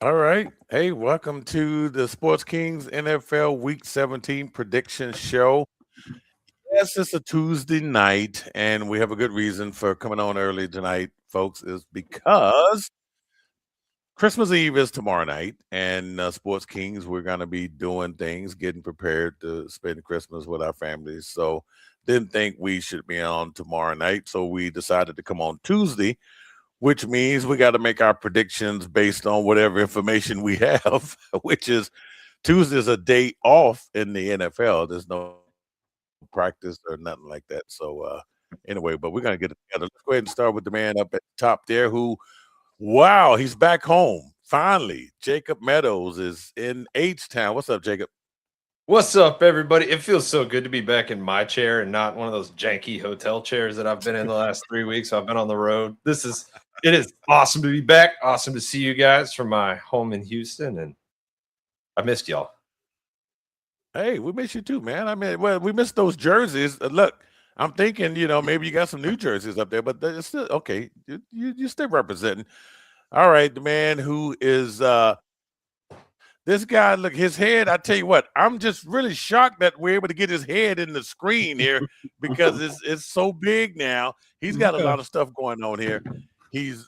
All right. Hey, welcome to the Sports Kings NFL Week 17 prediction show. Yes, it's a Tuesday night, and we have a good reason for coming on early tonight, folks, is because Christmas Eve is tomorrow night, and Sports Kings, we're going to be doing things, getting prepared to spend Christmas with our families. So, didn't think we should be on tomorrow night, so we decided to come on Tuesday, which means we got to make our predictions based on whatever information we have, which is Tuesday is a day off in the NFL. There's no practice or nothing like that. So, anyway, but we're going to get it together. Let's go ahead and start with the man up at the top there who, wow, he's back home. Finally, Jacob Meadows is in H-Town. What's up, Jacob? What's up, everybody? It feels so good to be back in my chair and not one of those janky hotel chairs that I've been in the last 3 weeks. I've been on the road. It is awesome to be back. Awesome to see you guys from my home in Houston, and I missed y'all. Hey, we miss you too, man. I mean, well, we missed those jerseys. Look, I'm thinking, maybe you got some new jerseys up there, but it's still okay. You're still representing. All right, the man who is this guy, look, his head, I tell you what, I'm just really shocked that we're able to get his head in the screen here because it's so big now. He's got a lot of stuff going on here. He's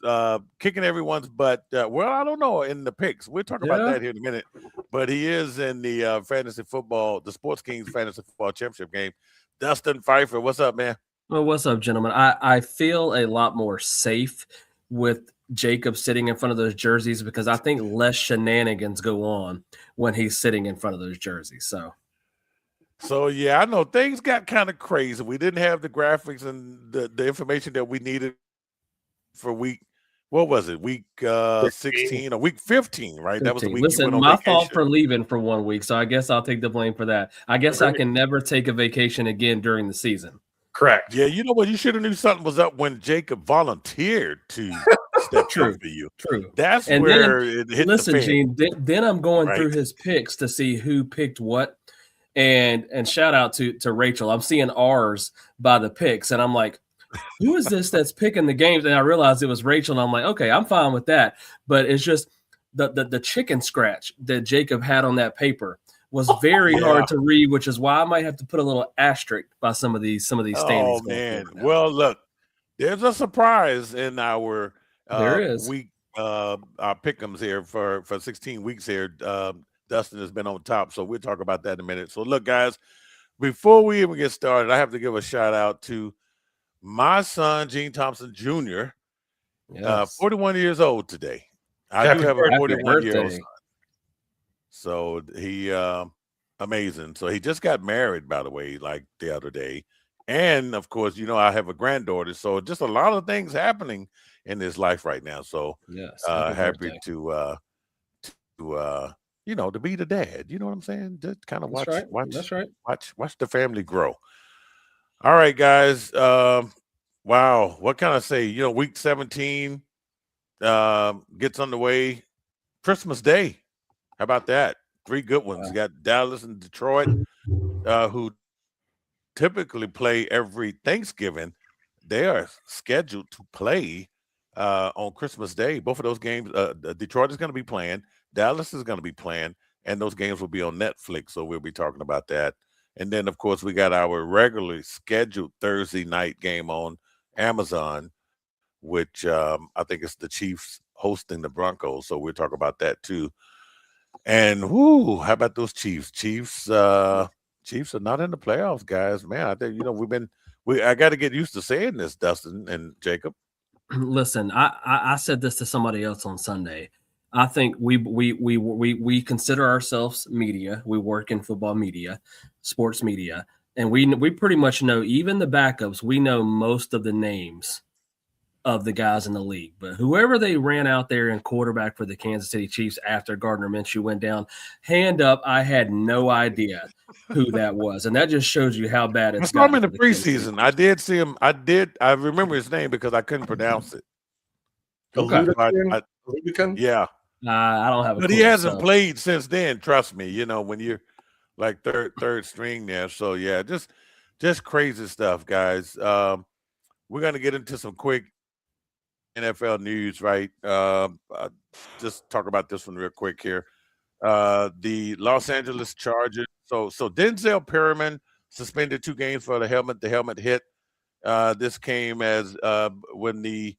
kicking everyone's butt. Well, I don't know in the picks. We'll talk about that here in a minute. But he is in the fantasy football, the Sports Kings fantasy football championship game. Dustin Pfeiffer, what's up, man? Well, what's up, gentlemen? I feel a lot more safe with Jacob sitting in front of those jerseys because I think less shenanigans go on when he's sitting in front of those jerseys. So yeah, I know things got kind of crazy. We didn't have the graphics and the information that we needed for week. What was it? Week 16 or week 15, right? 15. That was the week. Listen, my fault for leaving for 1 week, so I guess I'll take the blame for that. I guess I can never take a vacation again during the season. Correct. Yeah, you know what? You should have knew something was up when Jacob volunteered to step in for you. True. That's and where it hit listen, the fan. Gene, then I'm going through his picks to see who picked what. And shout out to Rachel. I'm seeing ours by the picks, and I'm like, who is this that's picking the games? And I realized it was Rachel, and I'm like, okay, I'm fine with that. But it's just the chicken scratch that Jacob had on that paper was very hard to read, which is why I might have to put a little asterisk by some of these standings. Oh man! Well, look, there's a surprise in our week, our pick'ems here for 16 weeks here. Dustin has been on top, so we'll talk about that in a minute. So look, guys, before we even get started, I have to give a shout out to my son, Gene Thompson Jr., 41 years old today. I do have a 41-year-old son. So he amazing. So he just got married, by the way, like the other day. And of course, I have a granddaughter. So just a lot of things happening in his life right now. So happy to be the dad. You know what I'm saying? Just kind of watch the family grow. All right, guys. Wow, what can I say? Week 17 gets underway. Christmas Day. How about that? 3 good ones. You got Dallas and Detroit, who typically play every Thanksgiving. They are scheduled to play on Christmas Day. Both of those games, Detroit is going to be playing. Dallas is going to be playing, and those games will be on Netflix, so we'll be talking about that. And then, of course, we got our regularly scheduled Thursday night game on Amazon, which I think it's the Chiefs hosting the Broncos, so we'll talk about that too. And how about those Chiefs? Chiefs are not in the playoffs, guys. Man, I think I got to get used to saying this, Dustin and Jacob. Listen, I said this to somebody else on Sunday. I think we consider ourselves media. We work in football media, sports media, and we pretty much know, even the backups. We know most of the names of the guys in the league, but whoever they ran out there in quarterback for the Kansas City Chiefs after Gardner Minshew went down, hand up, I had no idea who that was, and that just shows you how bad it's. I saw him in the preseason. I did see him. I remember his name because I couldn't pronounce it. Okay. Yeah. I don't have a but clue, he hasn't played since then. Trust me. When you're like third string there. So yeah, just crazy stuff, guys. We're gonna get into some quick NFL news, right? Just talk about this one real quick here. The Los Angeles Chargers. So Denzel Perryman suspended 2 games for the helmet. The helmet hit. This came as when the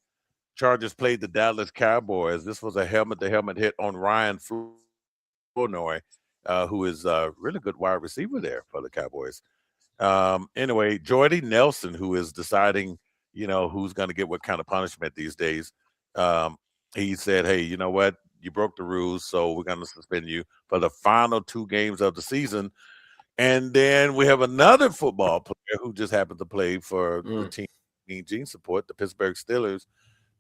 Chargers played the Dallas Cowboys. This was a helmet-to-helmet hit on Ryan Flournoy, who is a really good wide receiver there for the Cowboys. Anyway, Jordy Nelson, who is deciding, who's going to get what kind of punishment these days, he said, hey, you know what? You broke the rules, so we're going to suspend you for the final 2 games of the season. And then we have another football player who just happened to play for the team Gene Support, the Pittsburgh Steelers.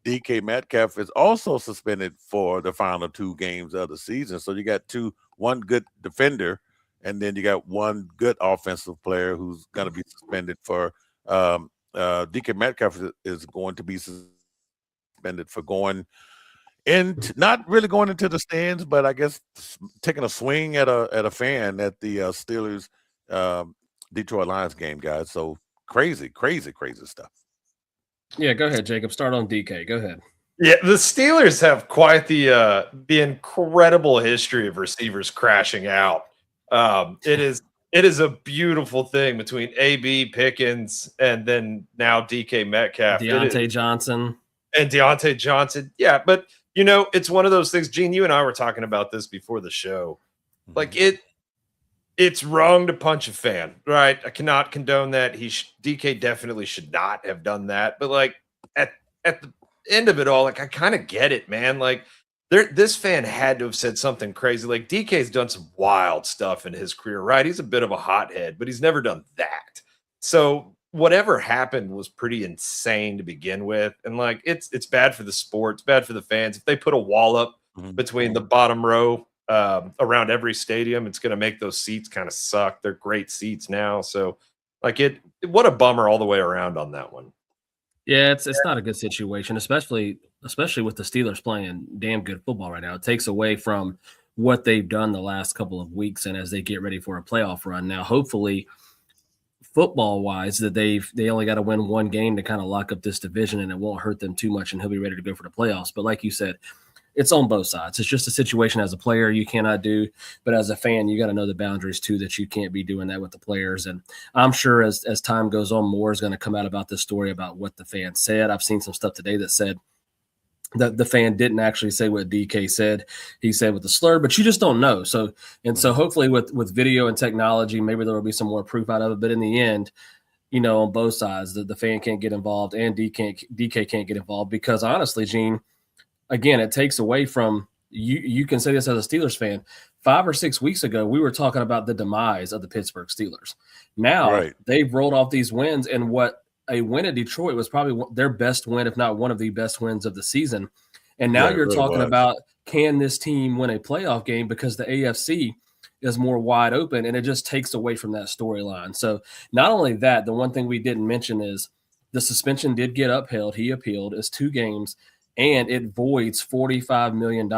DK Metcalf is also suspended for the final 2 games of the season. So you got one good defender, and then you got one good offensive player who's going to be suspended for DK Metcalf is going to be suspended for going not really going into the stands, but I guess taking a swing at a fan at the Steelers Detroit Lions game, guys. So crazy stuff. Yeah, go ahead, Jacob. Start on DK. Go ahead. Yeah, the Steelers have quite the incredible history of receivers crashing out. It is a beautiful thing between AB Pickens and then now DK Metcalf, Deontay Johnson. Yeah, but it's one of those things. Gene, you and I were talking about this before the show. Like it's wrong to punch a fan, right? I cannot condone that. DK definitely should not have done that. But like at the end of it all, like I kind of get it, man. Like this fan had to have said something crazy. Like DK's done some wild stuff in his career, right? He's a bit of a hothead, but he's never done that. So whatever happened was pretty insane to begin with. And like it's bad for the sport, it's bad for the fans. If they put a wall up between the bottom row around every stadium, it's going to make those seats kind of suck. They're great seats now. So like what a bummer all the way around on that one. Yeah, it's not a good situation, especially with the Steelers playing damn good football right now. It takes away from what they've done the last couple of weeks, and as they get ready for a playoff run. Now, hopefully, football-wise, that they only got to win 1 game to kind of lock up this division, and it won't hurt them too much, and he'll be ready to go for the playoffs. But like you said, it's on both sides. It's just a situation as a player you cannot do, but as a fan, you got to know the boundaries too, that you can't be doing that with the players. And I'm sure as time goes on, more is going to come out about this story about what the fan said. I've seen some stuff today that said that the fan didn't actually say what DK said. He said with the slur, but you just don't know. So hopefully with video and technology, maybe there will be some more proof out of it. But in the end, on both sides, the fan can't get involved and DK can't get involved, because honestly, Gene, again, it takes away from you. You can say this as a Steelers fan. 5 or 6 weeks ago, we were talking about the demise of the Pittsburgh Steelers. Now they've rolled off these wins, and what a win at Detroit was probably their best win, if not one of the best wins of the season. And now you're talking about, can this team win a playoff game, because the AFC is more wide open, and it just takes away from that storyline. So not only that, the one thing we didn't mention is the suspension did get upheld. He appealed. It's 2 games. And it voids $45 million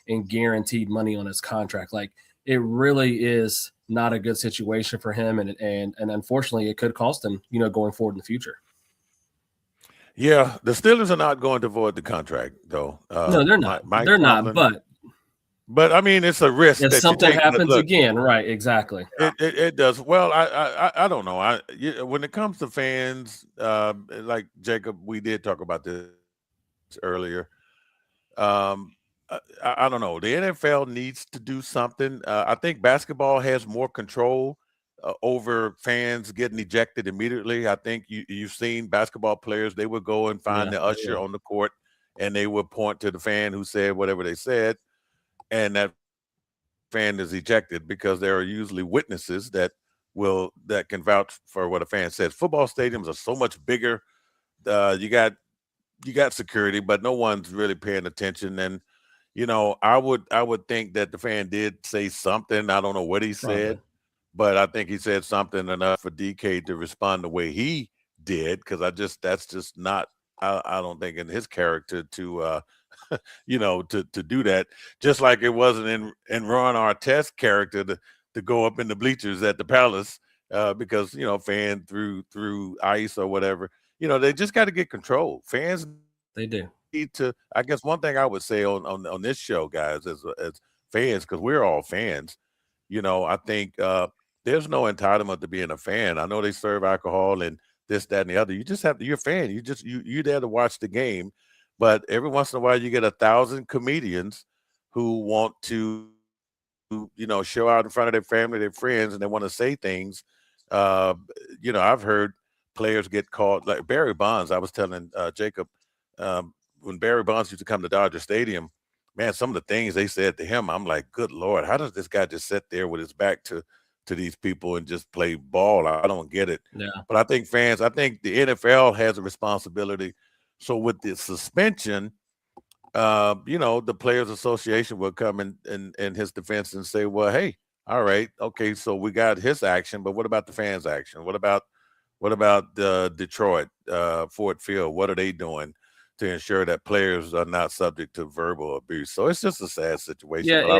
in guaranteed money on his contract. Like, it really is not a good situation for him, and unfortunately, it could cost him, going forward in the future. Yeah, the Steelers are not going to void the contract, though. No, they're not. They're not. But I mean, it's a risk. If something happens again, right? Exactly. It does. Well, I don't know. When it comes to fans, like Jacob, we did talk about this earlier. I don't know. The NFL needs to do something. I think basketball has more control over fans getting ejected immediately. I think you've seen basketball players, they would go and find the usher on the court, and they would point to the fan who said whatever they said, and that fan is ejected, because there are usually witnesses that can vouch for what a fan says. Football stadiums are so much bigger. You got security, but no one's really paying attention. And I would think that the fan did say something. I don't know what he said, but I think he said something enough for DK to respond the way he did, because that's just not, I don't think, in his character to to do that. Just like it wasn't in Ron Artest's character to go up in the bleachers at the Palace because fan threw ice or whatever. They just got to get control. Fans, they do. to, I guess one thing I would say on this show, guys, as fans, because we're all fans, I think there's no entitlement to being a fan. I know they serve alcohol and this, that, and the other. You just have to, you're a fan. You're there to watch the game. But every once in a while you get 1,000 comedians who want to, show out in front of their family, their friends, and they want to say things. I've heard players get called, like Barry Bonds. I was telling Jacob, when Barry Bonds used to come to Dodger Stadium, man, some of the things they said to him, I'm like, good Lord, how does this guy just sit there with his back to these people and just play ball? I don't get it. Yeah. But I think the NFL has a responsibility. So with the suspension, the Players Association will come in his defense and say, well, hey, all right, okay, so we got his action, but what about the fans' action? What about Detroit, Ford Field? What are they doing to ensure that players are not subject to verbal abuse? So it's just a sad situation. Yeah, but I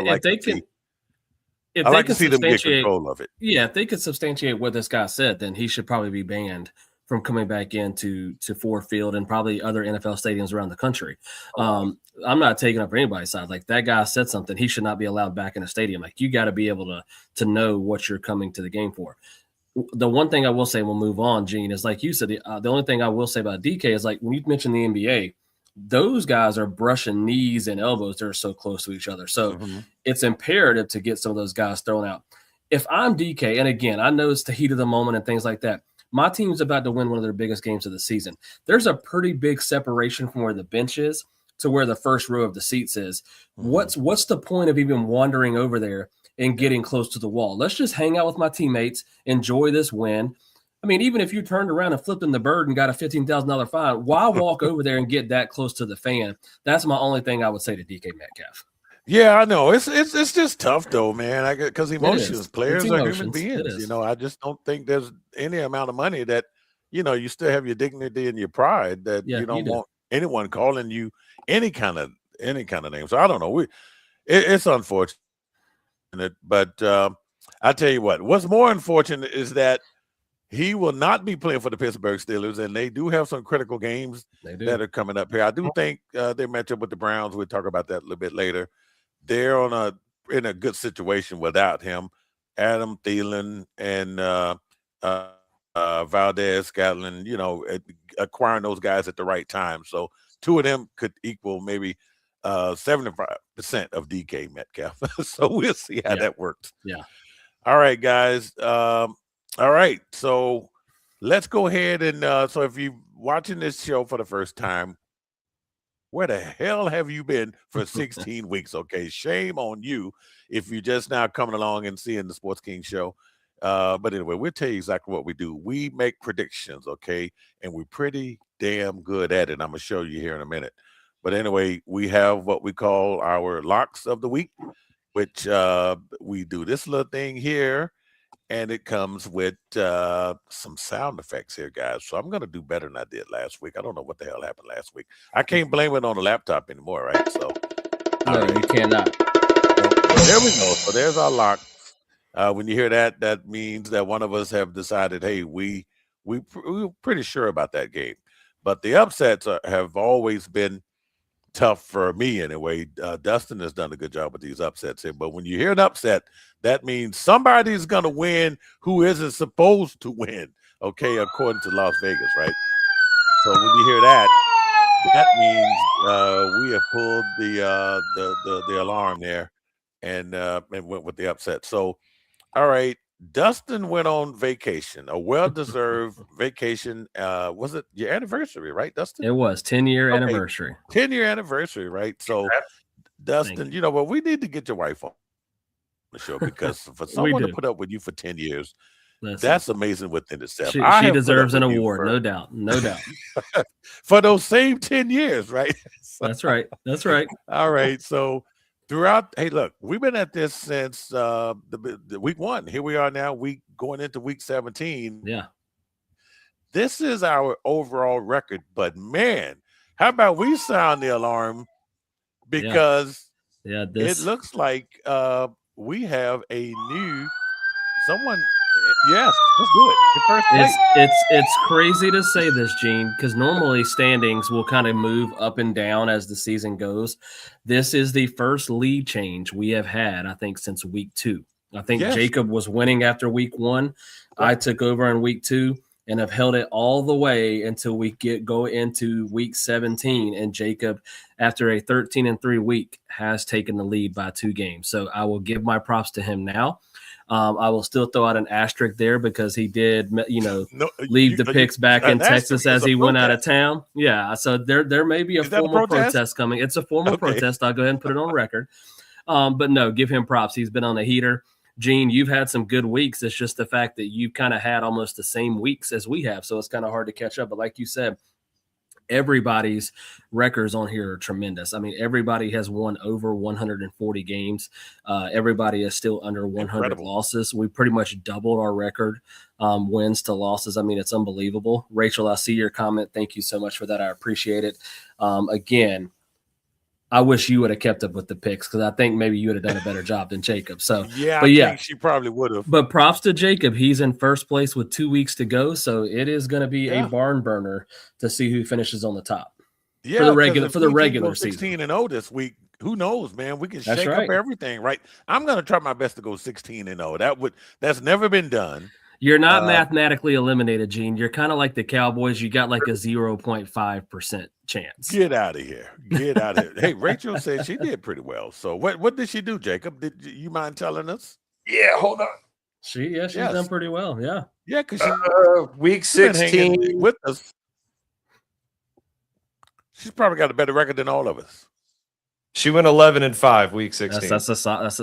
like to see them get control of it. Yeah, if they could substantiate what this guy said, then he should probably be banned from coming back into Ford Field and probably other NFL stadiums around the country. I'm not taking up for anybody's side. Like, that guy said something, he should not be allowed back in a stadium. Like, you got to be able to know what you're coming to the game for. The one thing I will say, we'll move on, Gene, is like you said, the only thing I will say about DK is, like, when you mentioned the NBA, those guys are brushing knees and elbows. They're so close to each other. So it's imperative to get some of those guys thrown out. If I'm DK, and again, I know it's the heat of the moment and things like that, my team's about to win one of their biggest games of the season. There's a pretty big separation from where the bench is to where the first row of the seats is. What's the point of even wandering over there and getting close to the wall? Let's just hang out with my teammates, enjoy this win. I mean, even if you turned around and flipped in the bird and got a $15,000 fine, why walk over there and get that close to the fan? That's my only thing I would say to DK Metcalf. Yeah, I know. It's just tough though, man. Because emotions. Players are human beings. I just don't think there's any amount of money that, you still have your dignity and your pride that you don't want anyone calling you any kind of name. So I don't know. It's unfortunate, but I tell you what's more unfortunate is that he will not be playing for the Pittsburgh Steelers, and they do have some critical games that are coming up here. I do think they match up with the Browns. We'll talk about that a little bit later. They're in a good situation without him. Adam Thielen and Valdez Scotland, acquiring those guys at the right time. So two of them could equal maybe 75% of DK Metcalf. So we'll see how that works. Yeah. All right, guys. All right, so let's go ahead and so if you're watching this show for the first time, where the hell have you been for 16 weeks? Okay, shame on you if you're just now coming along and seeing the Sports King show. But anyway, we'll tell you exactly what we do. We make predictions, okay, and we're pretty damn good at it. I'm gonna show you here in a minute. But anyway, we have what we call our locks of the week, which we do this little thing here. And it comes with some sound effects here, guys. So I'm going to do better than I did last week. I don't know what the hell happened last week. I can't blame it on the laptop anymore, right? So no, you cannot. So there we go. So there's our lock. When you hear that, that means that one of us have decided, hey, we're pretty sure about that game. But the upsets have always been tough for me anyway. Dustin has done a good job with these upsets here. But when you hear an upset, that means somebody's going to win who isn't supposed to win, okay, according to Las Vegas, right? So when you hear that, that means we have pulled the alarm there and went with the upset. So, all right, Dustin went on vacation, a well-deserved vacation. Was it your anniversary, right, Dustin? It was 10-year anniversary. 10-year anniversary, right? So, Dustin, but we need to get your wife on the show because for someone to put up with you for 10 years, that's amazing within itself. She deserves an award, no doubt. No doubt. For those same 10 years, right? So, that's right. That's right. All right. So, throughout, hey, look, we've been at this since the week 1. Here we are now, going into week 17. Yeah. This is our overall record, but man, how about we sound the alarm because it looks like we have someone Yes, let's do it. It's crazy to say this, Gene, because normally standings will kind of move up and down as the season goes. This is the first lead change we have had, I think, since week 2. I think Jacob was winning after week 1. I took over in week 2 and have held it all the way until we go into week 17. And Jacob, after a 13-3 week, has taken the lead by 2 games. So I will give my props to him now. I will still throw out an asterisk there because he did, leave the picks back in Texas as he went out of town. Yeah, so there may be a formal protest coming. It's a formal protest. I'll go ahead and put it on record. But no, give him props. He's been on a heater. Gene, you've had some good weeks. It's just the fact that you've kind of had almost the same weeks as we have, so it's kind of hard to catch up. But like you said, everybody's records on here are tremendous. I mean, everybody has won over 140 games. Everybody is still under 100 losses. We pretty much doubled our record, wins to losses. I mean, it's unbelievable. Rachel, I see your comment. Thank you so much for that. I appreciate it. Again, I wish you would have kept up with the picks because I think maybe you would have done a better job than Jacob. So I think she probably would have. But props to Jacob. He's in first place with 2 weeks to go. So it is going to be a barn burner to see who finishes on the top. Yeah, for the regular season. 16-0 this week. Who knows, man? We can shake up everything, right? I'm going to try my best to go 16-0. That's never been done. You're not mathematically eliminated, Gene. You're kind of like the Cowboys. You got like a 0.5% chance. Get out of here. Get out of here. Hey, Rachel said she did pretty well. So what did she do, Jacob? Did you mind telling us? Yeah, hold on. She's done pretty well. Yeah. Yeah, because week 16 with us. She's probably got a better record than all of us. She went 11-5 week 16.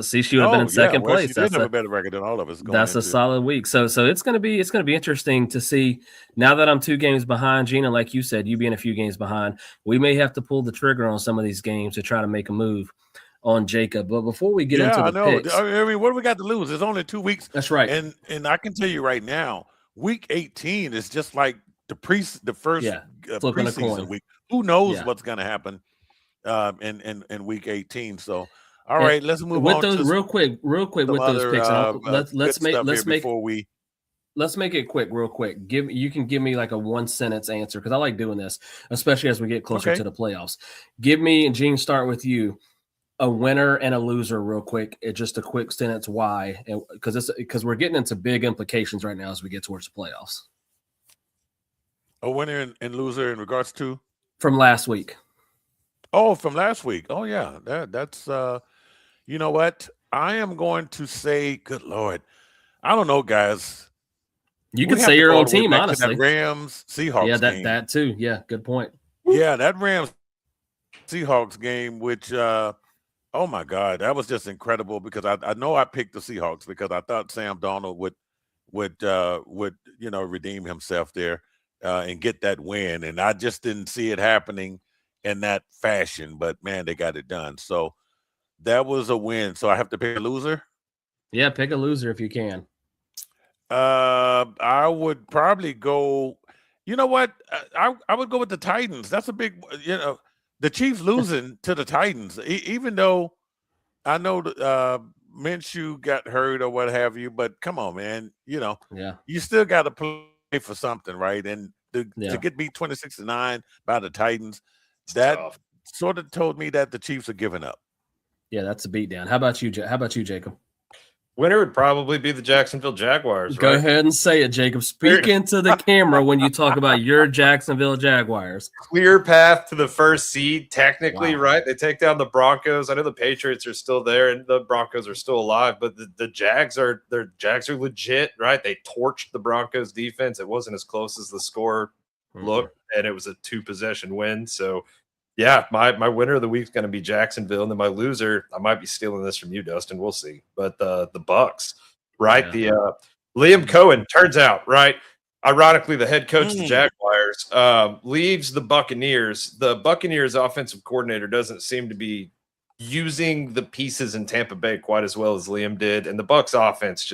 See, she would have been in second place. She did have a better record than all of us. That's a solid week. So it's gonna be interesting to see now that I'm 2 games behind, Gina. Like you said, you being a few games behind, we may have to pull the trigger on some of these games to try to make a move on Jacob. But before we get into the picks, I mean, what do we got to lose? There's only 2 weeks. That's right. And I can tell you right now, week 18 is just like the first preseason week. Who knows what's going to happen in week 18? So, all right, let's move with on those to real quick with those picks. Let's make it quick, real quick. You can give me like a 1-sentence answer because I like doing this, especially as we get closer to the playoffs. Give me, and Gene, start with you, a winner and a loser, real quick. It's just a quick sentence. Why? Because we're getting into big implications right now as we get towards the playoffs. A winner and loser in regards to from last week. Oh, from last week. Oh, yeah. That's you know what? I am going to say, good Lord. I don't know, guys. You could say your own team, honestly. That Rams Seahawks game. That too. Yeah, good point. Yeah, that Rams Seahawks game, which oh my God, that was just incredible because I know I picked the Seahawks because I thought Sam Darnold would redeem himself there and get that win. And I just didn't see it happening in that fashion, but man, they got it done. So that was a win. So I have to pick a loser. Yeah, pick a loser if you can. I would probably go. You know what? I would go with the Titans. That's a big. The Chiefs losing to the Titans, even though I know Minshew got hurt or what have you. But come on, man. You still got to play for something, right? And to get beat 26-9 by the Titans. That sort of told me that the Chiefs are giving up. Yeah, that's a beatdown. How about you, Jacob? Winner would probably be the Jacksonville Jaguars. Go ahead and say it, Jacob. Speak into the camera when you talk about your Jacksonville Jaguars. Clear path to the first seed, technically, right? They take down the Broncos. I know the Patriots are still there and the Broncos are still alive, but the Jags are legit, right? They torched the Broncos defense. It wasn't as close as the score looked, and it was a 2-possession win. So yeah, my winner of the week is going to be Jacksonville, and then my loser, I might be stealing this from you, Dustin. We'll see. But the Bucks, right? Yeah. The Liam Cohen turns out, right? Ironically, the head coach of the Jaguars leaves the Buccaneers. The Buccaneers offensive coordinator doesn't seem to be using the pieces in Tampa Bay quite as well as Liam did, and the Bucks offense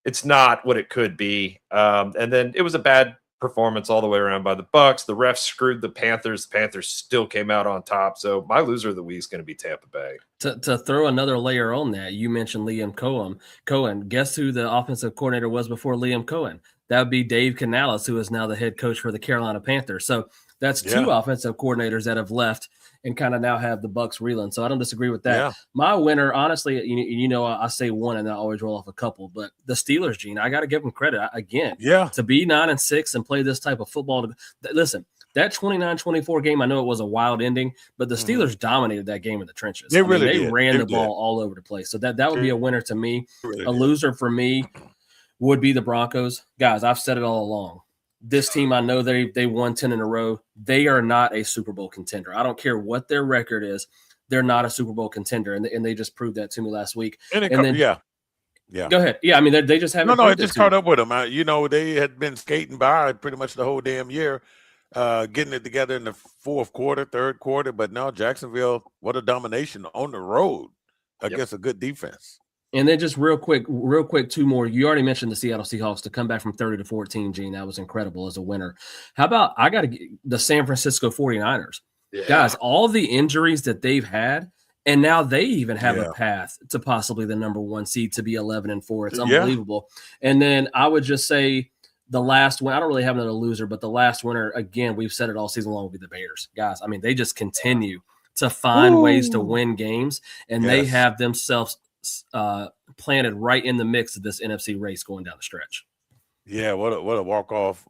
it's not what it could be. And then it was a bad performance all the way around by the Bucks. The refs screwed the Panthers. The Panthers still came out on top. So my loser of the week is going to be Tampa Bay. To throw another layer on that, you mentioned Liam Cohen. Guess who the offensive coordinator was before Liam Cohen? That would be Dave Canales, who is now the head coach for the Carolina Panthers. So that's two offensive coordinators that have left and kind of now have the Bucks reeling. So I don't disagree with that. Yeah. My winner, honestly, I say one and I always roll off a couple, but the Steelers, Gene, I got to give them credit again. Yeah. To be 9-6 and play this type of football. Listen, that 29-24 game, I know it was a wild ending, but the Steelers dominated that game in the trenches. They really ran the ball all over the place. So that would be a winner to me. A loser for me would be the Broncos. Guys, I've said it all along. This team, I know they won 10 in a row. They are not a Super Bowl contender. I don't care what their record is. They're not a Super Bowl contender, and they just proved that to me last week. Go ahead. Yeah, I mean, they just haven't. No, it just caught up with them. They had been skating by pretty much the whole damn year, getting it together in the fourth quarter, third quarter. But now Jacksonville, what a domination on the road against a good defense. And then just real quick, two more. You already mentioned the Seattle Seahawks to come back from 30-14, Gene. That was incredible as a winner. How about the San Francisco 49ers? Yeah. Guys, all the injuries that they've had, and now they even have a path to possibly the number 1 seed to be 11-4. It's unbelievable. And then I would just say the last one, I don't really have another loser, but the last winner, again, we've said it all season long, will be the Bears. Guys, I mean, they just continue to find ways to win games, and they have themselves planted right in the mix of this NFC race going down the stretch. Yeah, what a walk-off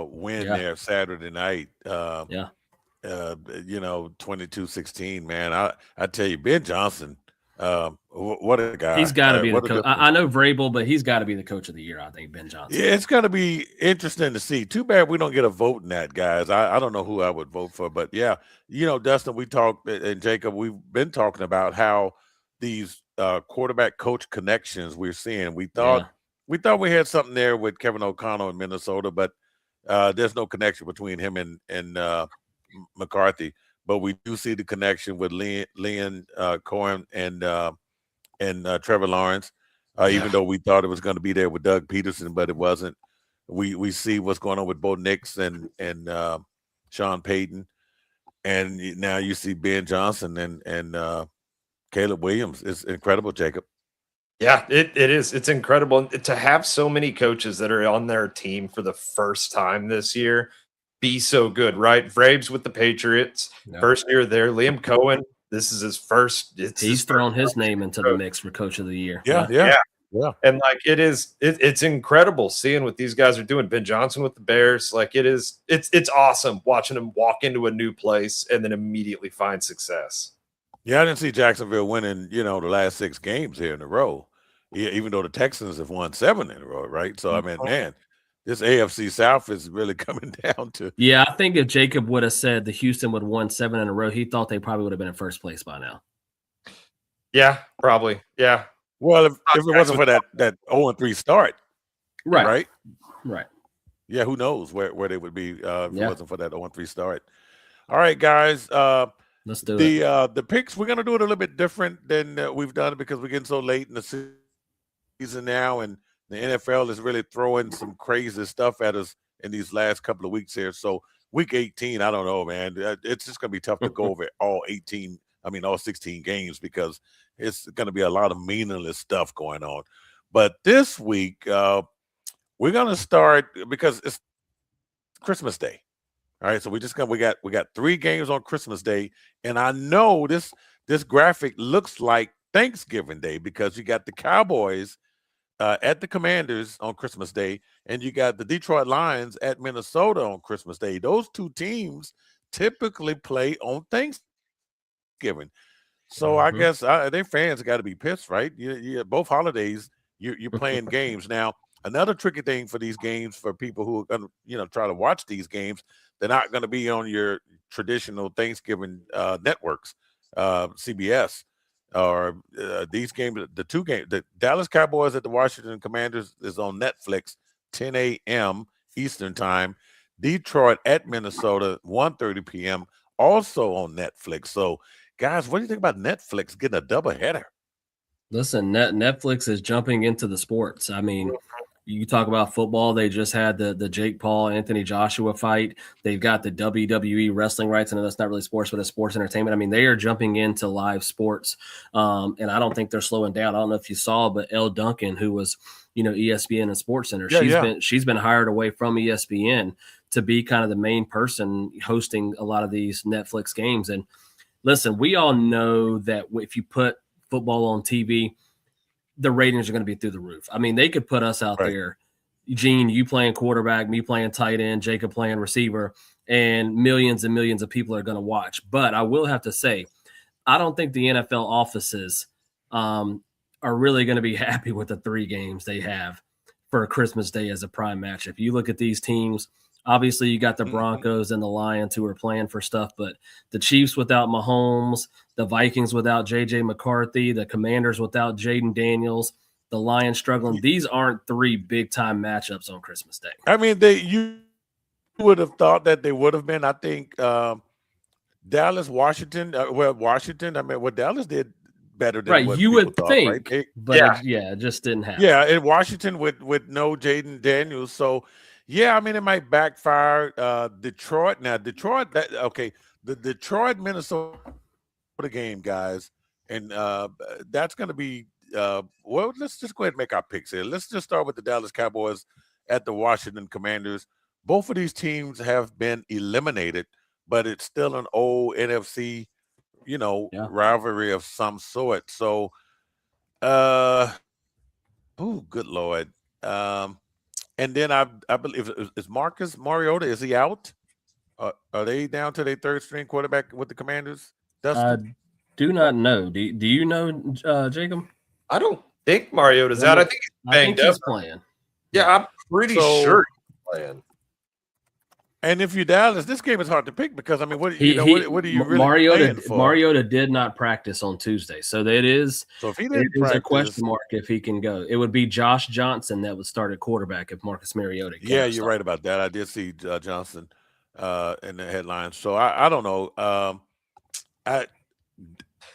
win there Saturday night. 22-16, man. I tell you, Ben Johnson, what a guy. He's got to be the coach. I know Vrabel, but he's got to be the coach of the year, I think, Ben Johnson. Yeah, it's going to be interesting to see. Too bad we don't get a vote in that, guys. I don't know who I would vote for, but yeah, Dustin, we talked, and Jacob, we've been talking about how these quarterback coach connections we're seeing. We thought we had something there with Kevin O'Connell in Minnesota, but there's no connection between him and McCarthy. But we do see the connection with Liam Cohen and Trevor Lawrence, even though we thought it was going to be there with Doug Peterson, but it wasn't. We see what's going on with Bo Nix and Sean Payton, and now you see Ben Johnson and Caleb Williams. Is incredible, Jacob. Yeah, it is. It's incredible to have so many coaches that are on their team for the first time this year be so good, right? Vrabes with the Patriots, first year there. Liam Cohen, this is his first. He's thrown his name into the mix for coach of the year. Yeah. And like it's incredible seeing what these guys are doing. Ben Johnson with the Bears, it's awesome watching him walk into a new place and then immediately find success. Yeah, I didn't see Jacksonville winning, the last 6 games here in a row, even though the Texans have won 7 in a row, right? So, I mean, man, this AFC South is really coming down to. Yeah, I think if Jacob would have said the Houston would have won 7 in a row, he thought they probably would have been in first place by now. Yeah, probably. Yeah. Well, if it wasn't for that 0-3 start, right? Yeah, who knows where they would be if it wasn't for that 0-3 start. All right, guys. Let's do it. The picks, we're going to do it a little bit different than we've done it because we're getting so late in the season now, and the NFL is really throwing some crazy stuff at us in these last couple of weeks here. So week 18, I don't know, man. It's just going to be tough to go over all 16 games because it's going to be a lot of meaningless stuff going on. But this week, we're going to start because it's Christmas Day. All right, so we got 3 games on Christmas Day, and I know this graphic looks like Thanksgiving Day because you got the Cowboys at the Commanders on Christmas Day, and you got the Detroit Lions at Minnesota on Christmas Day. Those 2 teams typically play on Thanksgiving, so I guess their fans got to be pissed, right? Both holidays you're playing games now. Another tricky thing for these games for people who are going to try to watch these games. They're not going to be on your traditional Thanksgiving networks, CBS, or these games. The 2 games, the Dallas Cowboys at the Washington Commanders is on Netflix, 10 a.m. Eastern time. Detroit at Minnesota, 1:30 p.m. also on Netflix. So, guys, what do you think about Netflix getting a doubleheader? Listen, Netflix is jumping into the sports. I mean, You talk about football. They just had the Jake Paul, Anthony Joshua fight. They've got the WWE wrestling rights. I know that's not really sports, but it's sports entertainment. I mean, they are jumping into live sports. And I don't think they're slowing down. I don't know if you saw, but Elle Duncan, who was, ESPN and Sports Center, she's been hired away from ESPN to be kind of the main person hosting a lot of these Netflix games. And listen, we all know that if you put football on TV, the ratings are going to be through the roof. I mean, they could put us out there, Gene, you playing quarterback, me playing tight end, Jacob playing receiver, and millions of people are going to watch. But I will have to say, I don't think the NFL offices are really going to be happy with the 3 games they have for Christmas Day as a prime match. If you look at these teams, obviously you got the Broncos and the Lions who are playing for stuff, but the Chiefs without Mahomes, the Vikings without J.J. McCarthy, the Commanders without Jaden Daniels, the Lions struggling. These aren't 3 big-time matchups on Christmas Day. I mean, you would have thought that they would have been. I think Dallas, Washington. Washington. I mean, what Dallas did better than what you would thought, think, right? but it just didn't happen. Yeah, in Washington with no Jaden Daniels. So, yeah, I mean, it might backfire. Detroit. Now, the Detroit Minnesota game, guys, and that's going to be well. Let's just go ahead and make our picks here. Let's just start with the Dallas Cowboys at the Washington Commanders. Both of these teams have been eliminated, but it's still an old NFC, rivalry of some sort. So, good Lord. And then I believe is Marcus Mariota, is he out? Are they down to their 3rd string quarterback with the Commanders? I do not know. Do you know, Jacob? I don't think Mariota's out. I think he's playing. Yeah, I'm pretty sure he's playing. And if you're Dallas, this game is hard to pick because, I mean, what are you really playing for? Mariota did not practice on Tuesday, so that is if he didn't practice, a question mark if he can go. It would be Josh Johnson that would start at quarterback if Marcus Mariota. Yeah, you're right about that. I did see Johnson in the headlines. So I don't know.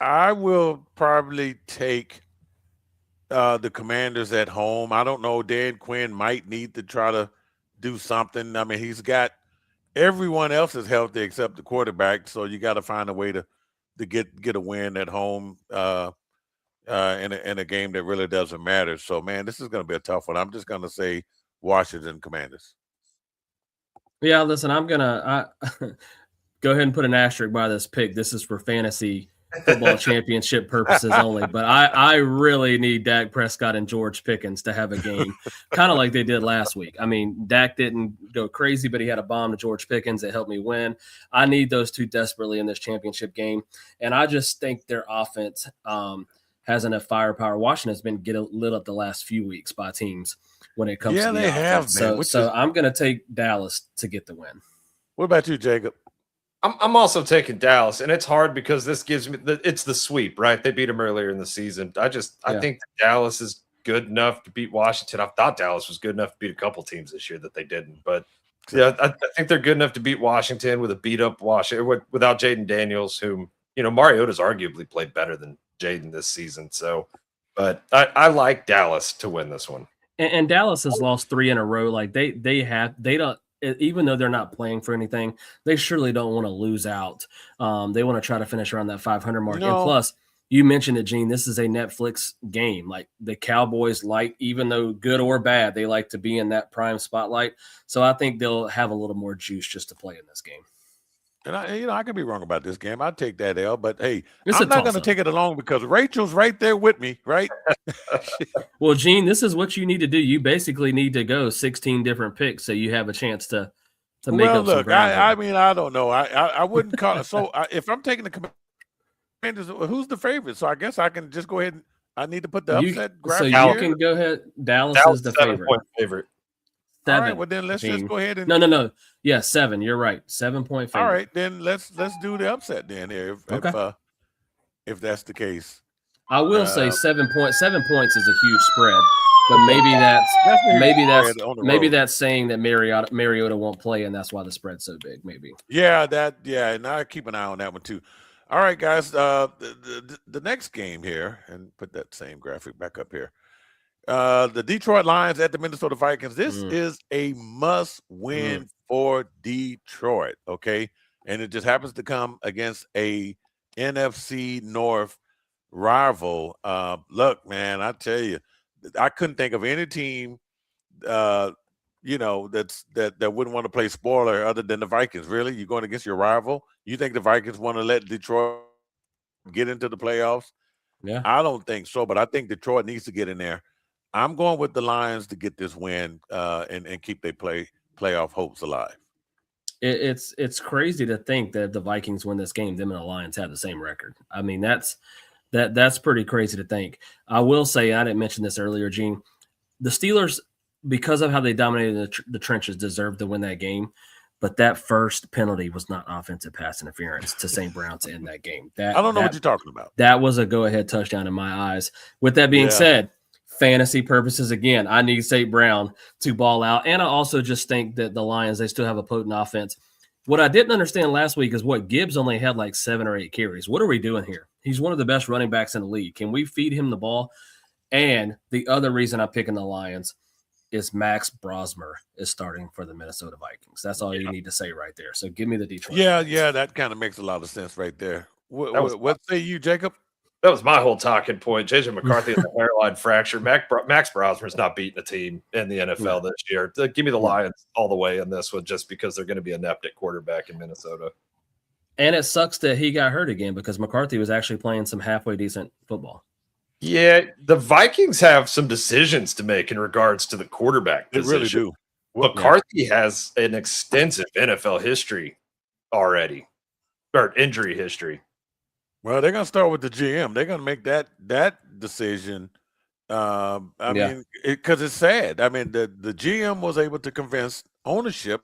I will probably take the Commanders at home. I don't know. Dan Quinn might need to try to do something. I mean, he's got everyone else is healthy except the quarterback, so you got to find a way to get a win at home in a game that really doesn't matter. So, man, this is going to be a tough one. I'm just going to say Washington Commanders. Yeah, listen, I'm gonna go ahead and put an asterisk by this pick. This is for fantasy football championship purposes only, but I really need Dak Prescott and George Pickens to have a game kind of like they did last week. I mean, Dak didn't go crazy, but he had a bomb to George Pickens that helped me win. I need those 2 desperately in this championship game, and I just think their offense has enough firepower. Washington's been lit up the last few weeks by teams when it comes to the offense. So I'm going to take Dallas to get the win. What about you, Jacob? I'm also taking Dallas, and it's hard because this gives me it's the sweep, right? They beat them earlier in the season. I think Dallas is good enough to beat Washington. I thought Dallas was good enough to beat a couple teams this year that they didn't, but yeah, I think they're good enough to beat Washington with a beat up Washington without Jaden Daniels, whom Mariota's arguably played better than Jaden this season. So, but I like Dallas to win this one. And Dallas has lost 3 in a row. Like they don't. Even though they're not playing for anything, they surely don't want to lose out. They want to try to finish around that 500 mark. And plus, you mentioned it, Gene, this is a Netflix game. Like the Cowboys even though good or bad, they like to be in that prime spotlight. So I think they'll have a little more juice just to play in this game. And I could be wrong about this game. I'd take that L, but hey, I'm not going to take it along because Rachel's right there with me, right? Well, Gene, this is what you need to do. You basically need to go 16 different picks so you have a chance to make up some ground. I mean, I don't know. I wouldn't call it. So if I'm taking the Commanders, who's the favorite? So I guess I can just go ahead and I need to put the upset graphic here. So you can go ahead. Dallas is the favorite. 7. All right, well then let's just go ahead and no. Yeah, 7. You're right. 7-point favorite. All right, then let's do the upset then here. If that's the case. I will say 7 points. 7 points is a huge spread, but maybe that's saying that Mariota won't play, and that's why the spread's so big. Maybe. Yeah, and I keep an eye on that one too. All right, guys. The next game here, and put that same graphic back up here, The Detroit Lions at the Minnesota Vikings. This is a must-win for Detroit, okay? And it just happens to come against a NFC North rival. Look, man, I tell you, I couldn't think of any team, that wouldn't want to play spoiler other than the Vikings. Really, you're going against your rival? You think the Vikings want to let Detroit get into the playoffs? Yeah, I don't think so, but I think Detroit needs to get in there. I'm going with the Lions to get this win and keep their playoff hopes alive. It's crazy to think that the Vikings win this game, them and the Lions have the same record. I mean, that's pretty crazy to think. I will say, I didn't mention this earlier, Gene. The Steelers, because of how they dominated the trenches, deserved to win that game. But that first penalty was not offensive pass interference to St. Brown to end that game. I don't know what you're talking about. That was a go-ahead touchdown in my eyes. With that being said, fantasy purposes, again, I need St. Brown to ball out. And I also just think that the Lions, they still have a potent offense. What I didn't understand last week is what Gibbs only had like 7 or 8 carries. What are we doing here? He's one of the best running backs in the league. Can we feed him the ball? And the other reason I'm picking the Lions is Max Brosmer is starting for the Minnesota Vikings. That's all you need to say right there. So give me the Detroit. Yeah, that kind of makes a lot of sense right there. What say you, Jacob? That was my whole talking point. JJ McCarthy has a hairline fracture. Max Brosmer's not beating a team in the NFL this year. Give me the Lions all the way in this one, just because they're going to be inept at quarterback in Minnesota. And it sucks that he got hurt again, because McCarthy was actually playing some halfway decent football. Yeah, the Vikings have some decisions to make in regards to the quarterback position. They really do. McCarthy has an extensive NFL history already, or injury history. Well, they're going to start with the GM. They're going to make that decision. I mean, because it's sad. I mean, the GM was able to convince ownership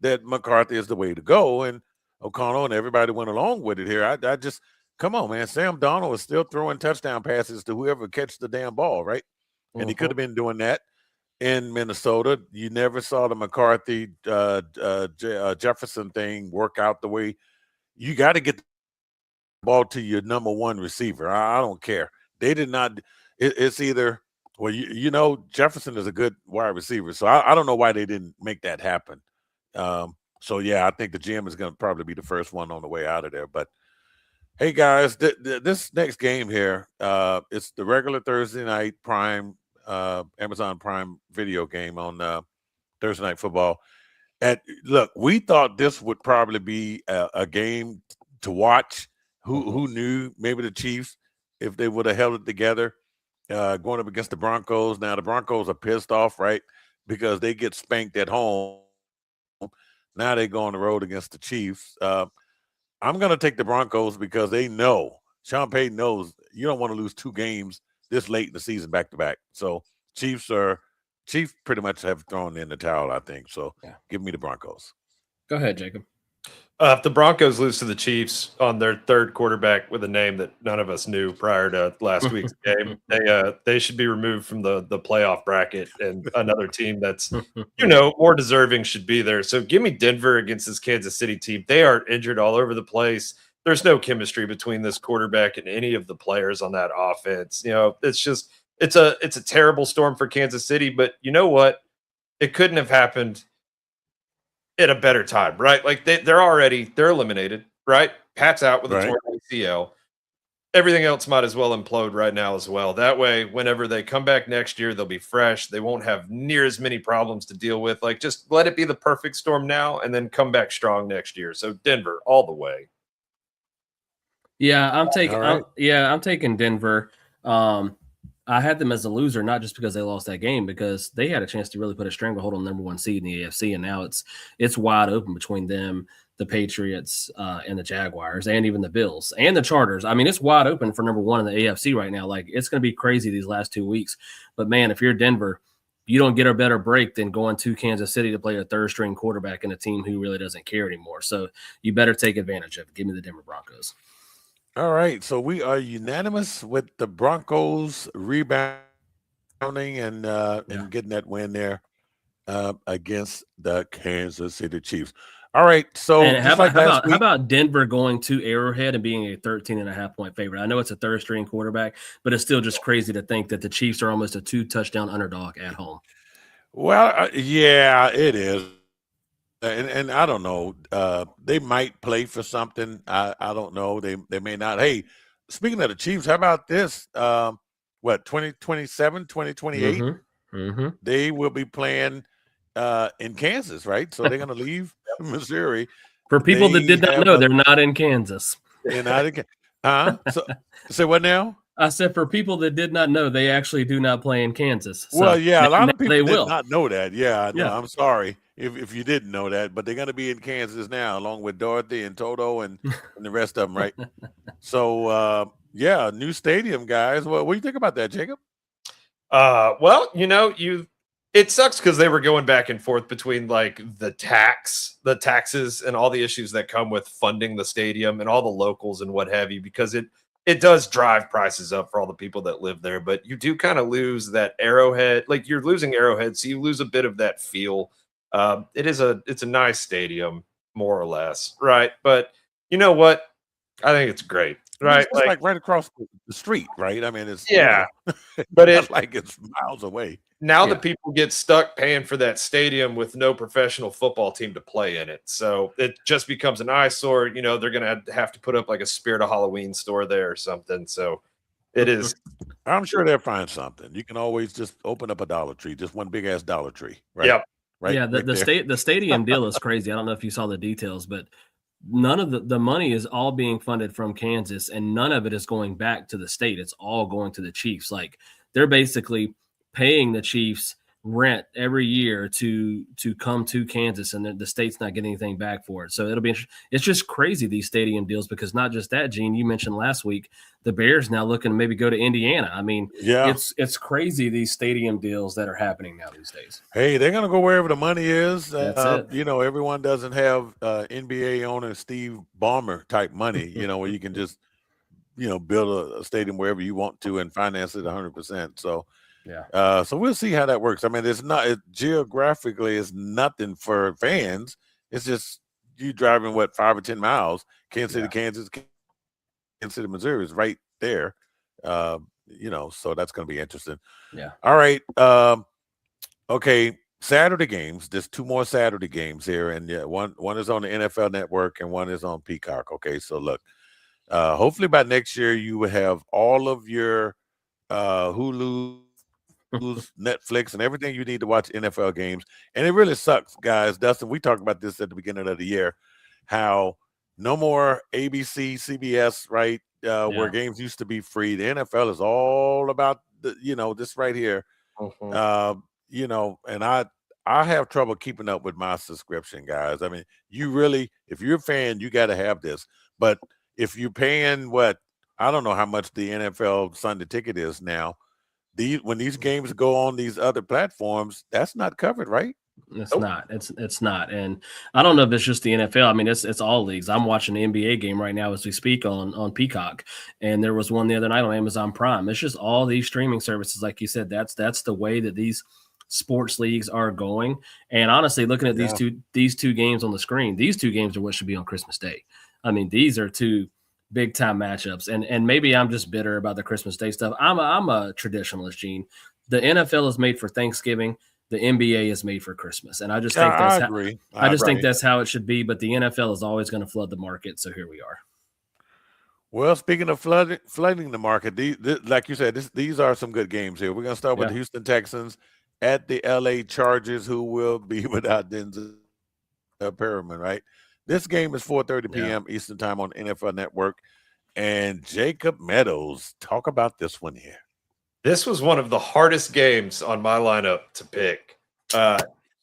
that McCarthy is the way to go, and O'Connell and everybody went along with it here. I just – come on, man. Sam Darnold is still throwing touchdown passes to whoever catches the damn ball, right? And he could have been doing that in Minnesota. You never saw the McCarthy Jefferson thing work out the way. You got to get the ball to your number one receiver. I don't care. They did not. It's either, well, Jefferson is a good wide receiver. So I don't know why they didn't make that happen. So, yeah, I think the GM is going to probably be the first one on the way out of there. But, hey, guys, this next game here, it's the regular Thursday night Prime, Amazon Prime video game on Thursday Night Football. And, look, we thought this would probably be a game to watch. Who knew? Maybe the Chiefs, if they would have held it together, going up against the Broncos. Now, the Broncos are pissed off, right, because they get spanked at home. Now they go on the road against the Chiefs. I'm going to take the Broncos because they know, Sean Payton knows, you don't want to lose 2 games this late in the season back-to-back. So Chiefs pretty much have thrown in the towel, I think. So give me the Broncos. Go ahead, Jacob. If the Broncos lose to the Chiefs on their third quarterback with a name that none of us knew prior to last week's game, they should be removed from the playoff bracket, and another team that's more deserving should be there. So give me Denver against this Kansas City team. They are injured all over the place. There's no chemistry between this quarterback and any of the players on that offense. It's a terrible storm for Kansas City, but you know what? It couldn't have happened at a better time, right? Like they're eliminated, right? Pat's out with a torn ACL. Everything else might as well implode right now as well. That way, whenever they come back next year, they'll be fresh. They won't have near as many problems to deal with. Like, just let it be the perfect storm now and then come back strong next year. So Denver all the way. Yeah, I'm taking Denver. I had them as a loser, not just because they lost that game, because they had a chance to really put a stranglehold on number 1 seed in the AFC, and now it's wide open between them, the Patriots, and the Jaguars, and even the Bills and the Chargers. I mean, it's wide open for number 1 in the AFC right now. Like, it's going to be crazy these last 2 weeks. But man, if you're Denver, you don't get a better break than going to Kansas City to play a third-string quarterback in a team who really doesn't care anymore. So you better take advantage of it. Give me the Denver Broncos. All right, so we are unanimous with the Broncos rebounding and getting that win there against the Kansas City Chiefs. All right. So And just like last week, how about Denver going to Arrowhead and being a 13.5-point favorite? I know it's a third string quarterback, but it's still just crazy to think that the Chiefs are almost a 2-touchdown underdog at home. Well, yeah, it is. And I don't know. They might play for something. I don't know. They may not. Hey, speaking of the Chiefs, how about this? What 2027, 2028? They will be playing in Kansas, right? So they're going to leave Missouri. For people that did not know, they're not in Kansas. They're not in Kansas. Huh? So say what now? I said for people that did not know, they actually do not play in Kansas. So well, yeah, a lot of people did will not know that. Yeah, no, I'm sorry if you didn't know that, but they're going to be in Kansas now, along with Dorothy and Toto and the rest of them, right? So, yeah, new stadium, guys. What do you think about that, Jacob? Well, it sucks because they were going back and forth between like the taxes and all the issues that come with funding the stadium and all the locals and what have you, because it does drive prices up for all the people that live there. But you do kind of lose that Arrowhead, like you're losing Arrowhead, so you lose a bit of that feel. It's a nice stadium, more or less, right? But you know what? I think it's great, right? It's like right across the street, right? I mean, it's but it's like it's miles away. Now the people get stuck paying for that stadium with no professional football team to play in it. So it just becomes an eyesore. They're going to have to put up like a Spirit of Halloween store there or something. So it is. I'm sure they'll find something. You can always just open up a Dollar Tree, just one big ass Dollar Tree, right? Yep. Right. Yeah. The stadium deal is crazy. I don't know if you saw the details, but none of the money is all being funded from Kansas, and none of it is going back to the state. It's all going to the Chiefs. Like they're basically paying the Chiefs rent every year to come to Kansas, and the state's not getting anything back for it. So it'll be interesting. It's just crazy, these stadium deals, because not just that, Gene, you mentioned last week, the Bears now looking to maybe go to Indiana. I mean, it's crazy, these stadium deals that are happening now these days. Hey, they're going to go wherever the money is. That's it. Everyone doesn't have NBA owner Steve Ballmer type money, where you can just, build a stadium wherever you want to and finance it 100%. So, yeah. So we'll see how that works. I mean, geographically, it's nothing for fans. It's just you driving 5 or 10 miles. Kansas City, Kansas, Kansas City, Missouri is right there. So that's going to be interesting. Yeah. All right. Okay. Saturday games. There's 2 more Saturday games here, and one is on the NFL Network and one is on Peacock. Okay. So look, hopefully by next year you will have all of your Hulu, Netflix, and everything you need to watch NFL games. And it really sucks, guys. Dustin, we talked about this at the beginning of the year, how no more ABC, CBS, right? Where games used to be free. The NFL is all about this right here. And I have trouble keeping up with my subscription, guys. I mean, if you're a fan, you got to have this. But if you're paying I don't know how much the NFL Sunday ticket is now. When these games go on these other platforms, that's not covered, right? It's not. It's not. And I don't know if it's just the NFL. I mean, it's all leagues. I'm watching the NBA game right now as we speak on Peacock, and there was one the other night on Amazon Prime. It's just all these streaming services, like you said. That's the way that these sports leagues are going. And honestly, looking at these two games on the screen, these 2 games are what should be on Christmas Day. I mean, these are 2 big time matchups, and maybe I'm just bitter about the Christmas Day stuff. I'm a traditionalist, Gene. The NFL is made for Thanksgiving. The NBA is made for Christmas, and I just think that's I think that's how it should be. But the NFL is always going to flood the market, so here we are. Well, speaking of flooding the market, like you said, these are some good games here. We're going to start with the Houston Texans at the LA Chargers, who will be without Denzel Perriman, right? This game is 4:30 p.m. Eastern time on NFL Network. And Jacob Meadows, talk about this one here. This was one of the hardest games on my lineup to pick.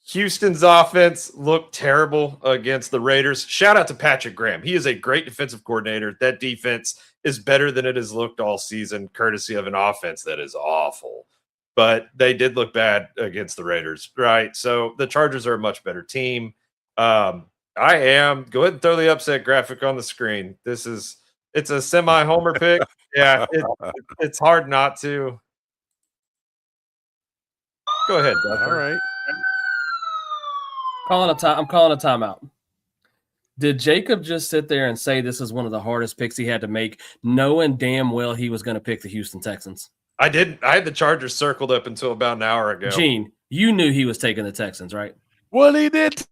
Houston's offense looked terrible against the Raiders. Shout out to Patrick Graham. He is a great defensive coordinator. That defense is better than it has looked all season, courtesy of an offense that is awful. But they did look bad against the Raiders, right? So the Chargers are a much better team. Go ahead and throw the upset graphic on the screen. It's a semi-homer pick. Yeah, it's hard not to. Go ahead, Dustin. All right. I'm calling a timeout. Did Jacob just sit there and say this is one of the hardest picks he had to make, knowing damn well he was going to pick the Houston Texans? I did. I had the Chargers circled up until about an hour ago. Gene, you knew he was taking the Texans, right? Well, he did.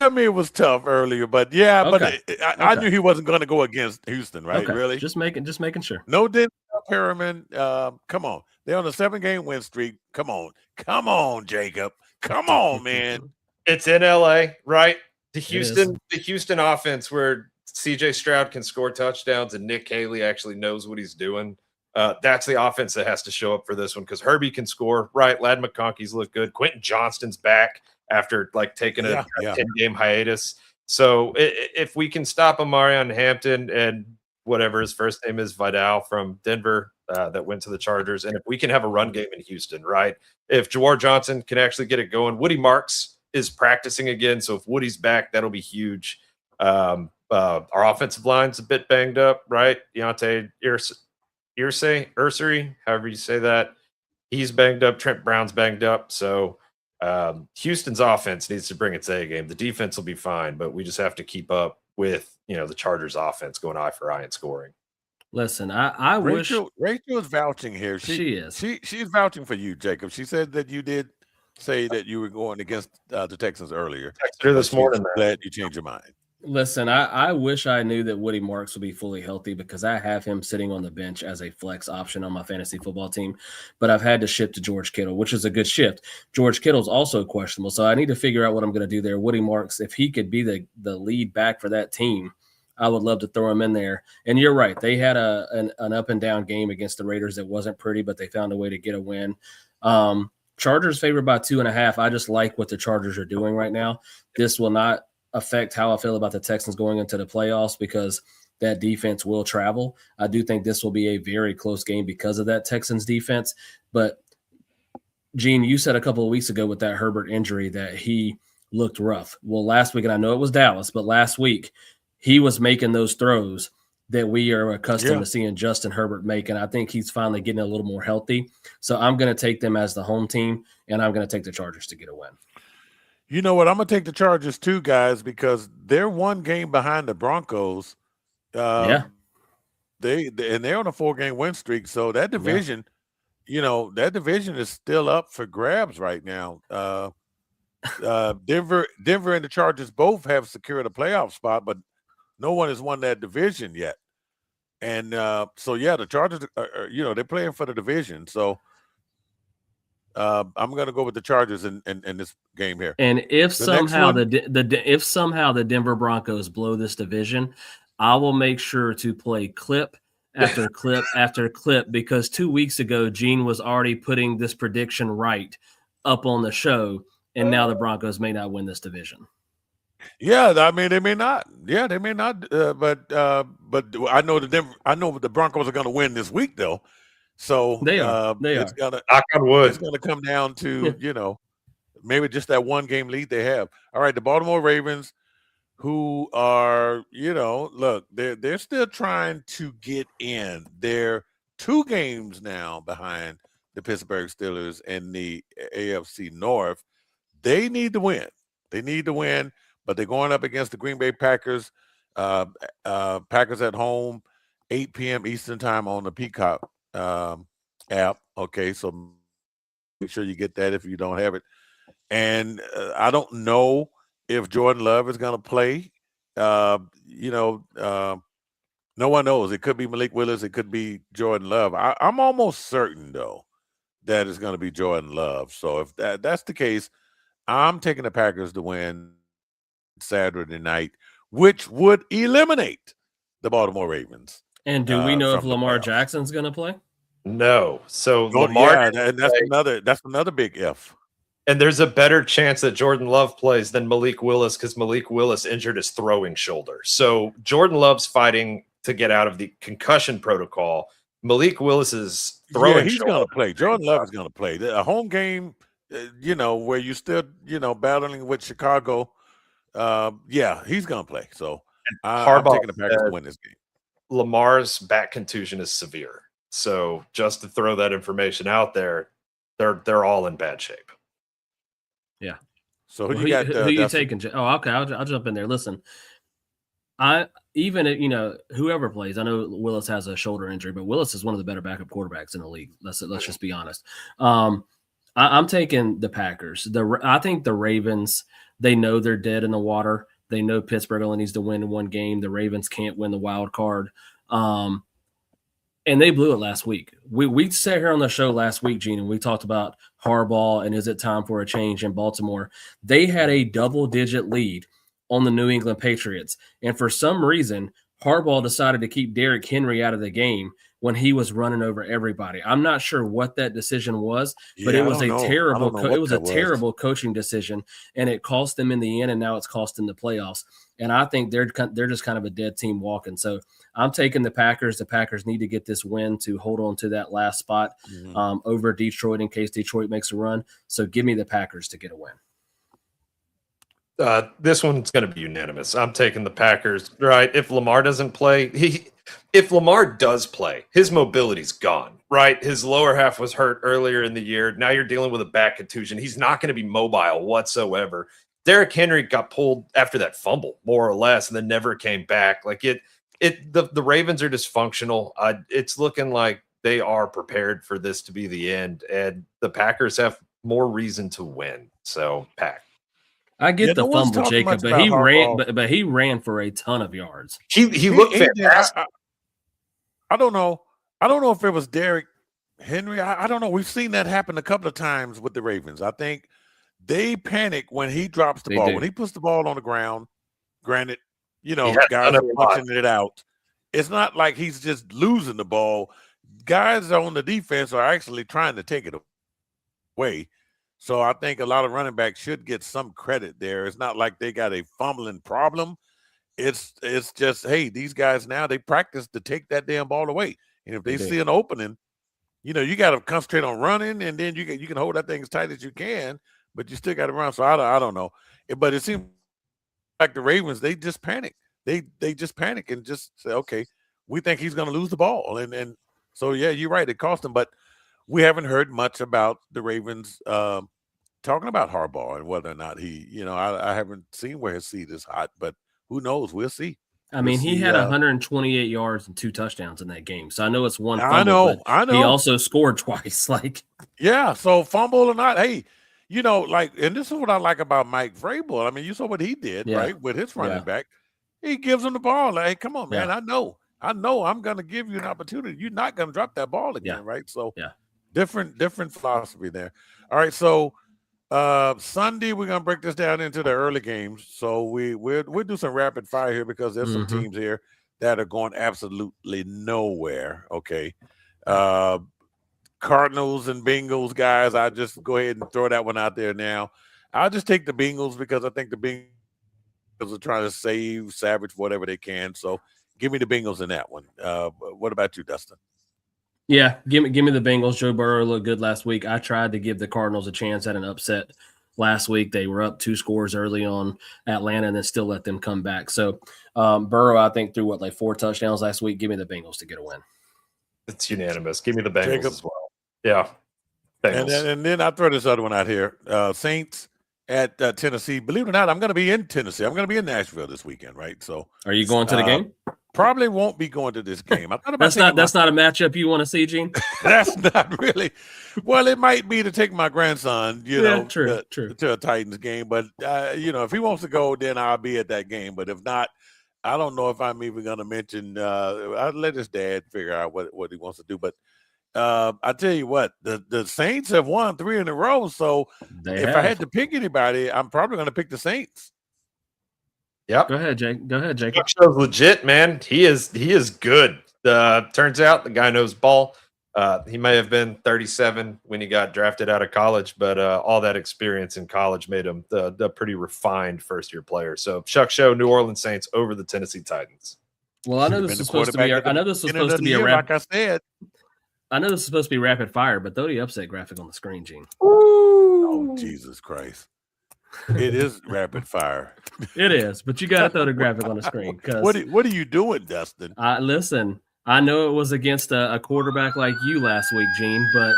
I mean, it was tough earlier, but yeah, okay. but I knew he wasn't going to go against Houston, right? Okay. Really? Just making sure. No, Denzel Perriman. Come on, they're on a 7-game win streak. Come on, Jacob. Come on, man. It's in LA, right? The Houston offense where CJ Stroud can score touchdowns and Nick Haley actually knows what he's doing. That's the offense that has to show up for this one because Herbie can score, right? Ladd McConkey's look good. Quentin Johnston's back after taking a 10-game hiatus. So if we can stop Amarion Hampton and whatever his first name is, Vidal from Denver, that went to the Chargers, and if we can have a run game in Houston, right? If Jawar Johnson can actually get it going, Woody Marks is practicing again, so if Woody's back, that'll be huge. Our offensive line's a bit banged up, right? Deontay Ursery, however you say that, he's banged up. Trent Brown's banged up. So Houston's offense needs to bring its A game. The defense will be fine, but we just have to keep up with the Chargers' offense going eye for eye and scoring. Listen, I wish Rachel is vouching here. She is. She's vouching for you, Jacob. She said that you did say that you were going against the Texans earlier. Texted her this morning. Glad you changed your mind. Listen, I wish I knew that Woody Marks would be fully healthy because I have him sitting on the bench as a flex option on my fantasy football team, but I've had to shift to George Kittle, which is a good shift. George Kittle's also questionable, so I need to figure out what I'm going to do there. Woody Marks, if he could be the lead back for that team, I would love to throw him in there. And you're right. They had an up and down game against the Raiders that wasn't pretty, but they found a way to get a win. Chargers favored by 2.5. I just like what the Chargers are doing right now. This will not affect how I feel about the Texans going into the playoffs because that defense will travel. I do think this will be a very close game because of that Texans defense. But, Gene, you said a couple of weeks ago with that Herbert injury that he looked rough. Well, last week, and I know it was Dallas, but last week he was making those throws that we are accustomed to seeing Justin Herbert make, and I think he's finally getting a little more healthy. So I'm going to take them as the home team, and I'm going to take the Chargers to get a win. You know what? I'm going to take the Chargers too, guys, because they're one game behind the Broncos. They're on a 4-game win streak. So that division, that division is still up for grabs right now. Denver and the Chargers both have secured a playoff spot, but no one has won that division yet. And the Chargers are, they're playing for the division. So I'm going to go with the Chargers in this game here. And if somehow the Denver Broncos blow this division, I will make sure to play clip after clip after clip because 2 weeks ago, Gene was already putting this prediction right up on the show, and now the Broncos may not win this division. Yeah, I mean they may not. Yeah, they may not. But I know the Broncos are going to win this week though. So they are. It's gonna come down to maybe just that 1-game lead they have. All right, the Baltimore Ravens, who are look, they're still trying to get in. They're 2 games now behind the Pittsburgh Steelers in the AFC North. They need to win. But they're going up against the Green Bay Packers. Packers at home, 8 p.m. Eastern time on the Peacock app. Okay, so make sure you get that if you don't have it. And I don't know if Jordan Love is going to play. No one knows. It could be Malik Willis. It could be Jordan Love. I'm almost certain, though, that it's going to be Jordan Love. So if that's the case, I'm taking the Packers to win Saturday night, which would eliminate the Baltimore Ravens. And do we know if Lamar Jackson's going to play? No. So Lamar, that's another big if. And there's a better chance that Jordan Love plays than Malik Willis because Malik Willis injured his throwing shoulder. So Jordan Love's fighting to get out of the concussion protocol. Malik Willis is throwing. He's going to play. Jordan Love is going to play. A home game, where you're still, battling with Chicago. He's going to play. So I'm taking the Packers to win this game. Lamar's back contusion is severe. So just to throw that information out there, they're all in bad shape. Yeah. So who you taking? Oh, okay. I'll jump in there. Listen, whoever plays. I know Willis has a shoulder injury, but Willis is one of the better backup quarterbacks in the league. Let's just be honest. I'm taking the Packers. I think the Ravens, they know they're dead in the water. They know Pittsburgh only needs to win one game. The Ravens can't win the wild card. And they blew it last week. We sat here on the show last week, Gene, and we talked about Harbaugh and is it time for a change in Baltimore. They had a double-digit lead on the New England Patriots. And for some reason, Harbaugh decided to keep Derrick Henry out of the game when he was running over everybody. I'm not sure what that decision was, but it was a terrible coaching decision, and it cost them in the end, and now it's cost them the playoffs. And I think they're just kind of a dead team walking. So I'm taking the Packers. The Packers need to get this win to hold on to that last spot over Detroit in case Detroit makes a run. So give me the Packers to get a win. This one's going to be unanimous. I'm taking the Packers, right? If Lamar doesn't play, if Lamar does play, his mobility's gone, right? His lower half was hurt earlier in the year. Now you're dealing with a back contusion. He's not going to be mobile whatsoever. Derrick Henry got pulled after that fumble, more or less, and then never came back. Like the Ravens are dysfunctional. It's looking like they are prepared for this to be the end, and the Packers have more reason to win. So, Pack. I get the fumble, Jacob, but he ran. But he ran for a ton of yards. He looked fantastic. I don't know. I don't know if it was Derrick Henry. I don't know. We've seen that happen a couple of times with the Ravens. I think they panic when he drops the ball. When he puts the ball on the ground, granted, guys are punching it out. It's not like he's just losing the ball. Guys on the defense are actually trying to take it away. So I think a lot of running backs should get some credit there. It's not like they got a fumbling problem. It's just, hey, these guys now, they practice to take that damn ball away. And if they see an opening, you got to concentrate on running, and then you can hold that thing as tight as you can, but you still got to run. So I don't know. But it seems like the Ravens, they just panic. They just panic and just say, okay, we think he's going to lose the ball. And so, yeah, you're right. It cost them. But we haven't heard much about the Ravens talking about Harbaugh and whether or not he, I haven't seen where his seat is hot, but who knows? We'll see. I mean, he had 128 yards and 2 touchdowns in that game. So I know it's one fumble. I know. He also scored twice. Yeah. So fumble or not, hey, and this is what I like about Mike Vrabel. I mean, you saw what he did, right, with his running back. He gives him the ball. Like, hey, come on, man. I know I'm going to give you an opportunity. You're not going to drop that ball again, right? So different philosophy there. All right, so Sunday we're going to break this down into the early games. So we'll do some rapid fire here because there's some teams here that are going absolutely nowhere. Okay. Cardinals and Bengals, guys, I just go ahead and throw that one out there now. I'll just take the Bengals because I think the Bengals are trying to salvage whatever they can. So give me the Bengals in that one. What about you, Dustin? Yeah, give me the Bengals. Joe Burrow looked good last week. I tried to give the Cardinals a chance at an upset last week. They were up 2 scores early on Atlanta and then still let them come back. So Burrow, I think, threw 4 touchdowns last week. Give me the Bengals to get a win. It's unanimous. Give me the Bengals as well. Yeah. And then I throw this other one out here. Saints at Tennessee. Believe it or not, I'm going to be in Tennessee. I'm going to be in Nashville this weekend, right? So are you going to the game? Probably won't be going to this game. I thought about that's not a matchup you want to see, Gene. That's not really. Well, it might be to take my grandson, true. to a Titans game. But if he wants to go, then I'll be at that game. But if not, I don't know if I'm even going to mention. I'll let his dad figure out what he wants to do. But I tell you what, the Saints have won 3 in a row. So if I had to pick anybody, I'm probably going to pick the Saints. Yep. Go ahead, Jake. Show's legit, man. He is good. Turns out the guy knows ball. He may have been 37 when he got drafted out of college, but all that experience in college made him the pretty refined first-year player. So Chuck Show, New Orleans Saints over the Tennessee Titans. Well, I know this is supposed to be. I know this is supposed to be like I said. I know this is supposed to be rapid fire, but throw the upset graphic on the screen, Gene. Oh, Jesus Christ. It is rapid fire. It is, but you got to throw the graphic on the screen. What are you doing, Dustin? Listen, I know it was against a quarterback like you last week, Gene, but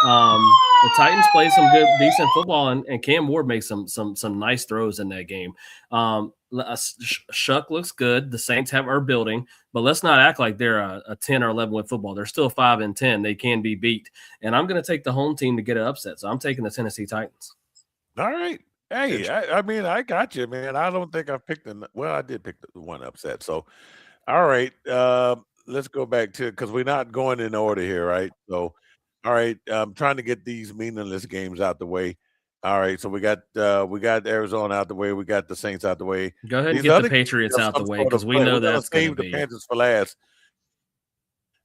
The Titans play some good, decent football, and Cam Ward makes some nice throws in that game. Shuck looks good. The Saints are building, but let's not act like they're a 10 or 11 with football. They're still 5-10. They can be beat, and I'm going to take the home team to get an upset. So I'm taking the Tennessee Titans. All right. Hey, I mean, I got you, man. I don't think I picked I did pick the one upset. So, all right. Let's go back to, because we're not going in order here, right? So, all right. I'm trying to get these meaningless games out the way. All right. So we got Arizona out the way. We got the Saints out the way. Go ahead and get the Patriots out the way, because we know that's going to save the Panthers for last.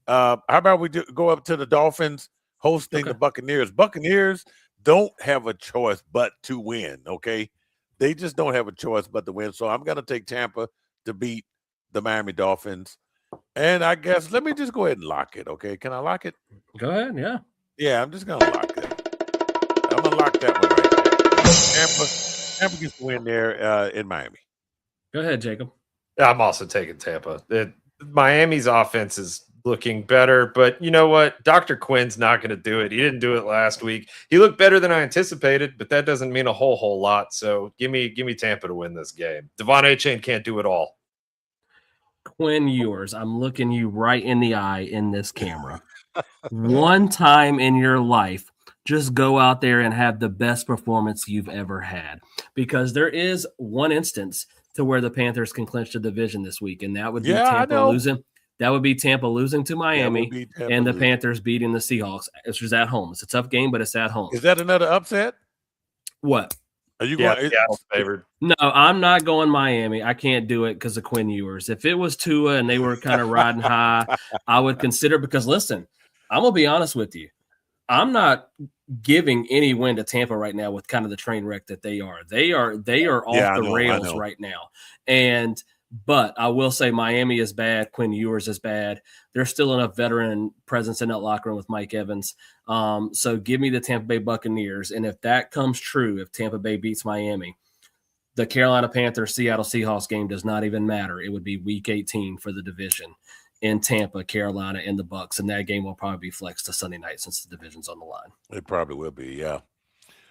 How about we go up to the Dolphins hosting the Buccaneers? Buccaneers don't have a choice but to win, okay? They just don't have a choice but to win. So I'm going to take Tampa to beat the Miami Dolphins. And I guess let me just go ahead and lock it, okay? Can I lock it? Go ahead, yeah. Yeah, I'm just going to lock that. I'm going to lock that one right there. Tampa gets to win there in Miami. Go ahead, Jacob. I'm also taking Tampa. Miami's offense is looking better, but you know what? Dr. Quinn's not going to do it. He didn't do it last week. He looked better than I anticipated, but that doesn't mean a whole lot. So give me Tampa to win this game. Devon Achane can't do it all. Quinn Ewers, I'm looking you right in the eye in this camera. One time in your life, just go out there and have the best performance you've ever had, because there is one instance to where the Panthers can clinch the division this week, and that would be Tampa losing. That would be Tampa losing to Miami and the Panthers beating the Seahawks. It's just at home. It's a tough game, but it's at home. Is that another upset? What? Are you going? Favored? No, I'm not going Miami. I can't do it because of Quinn Ewers. If it was Tua and they were kind of riding high, I would consider, because listen, I'm going to be honest with you. I'm not giving any win to Tampa right now with kind of the train wreck that they are. They are off the rails right now. But I will say Miami is bad. Quinn Ewers is bad. There's still enough veteran presence in that locker room with Mike Evans. So give me the Tampa Bay Buccaneers. And if that comes true, if Tampa Bay beats Miami, the Carolina Panthers Seattle Seahawks game does not even matter. It would be week 18 for the division in Tampa, Carolina, and the Bucs. And that game will probably be flexed to Sunday night since the division's on the line. It probably will be, yeah.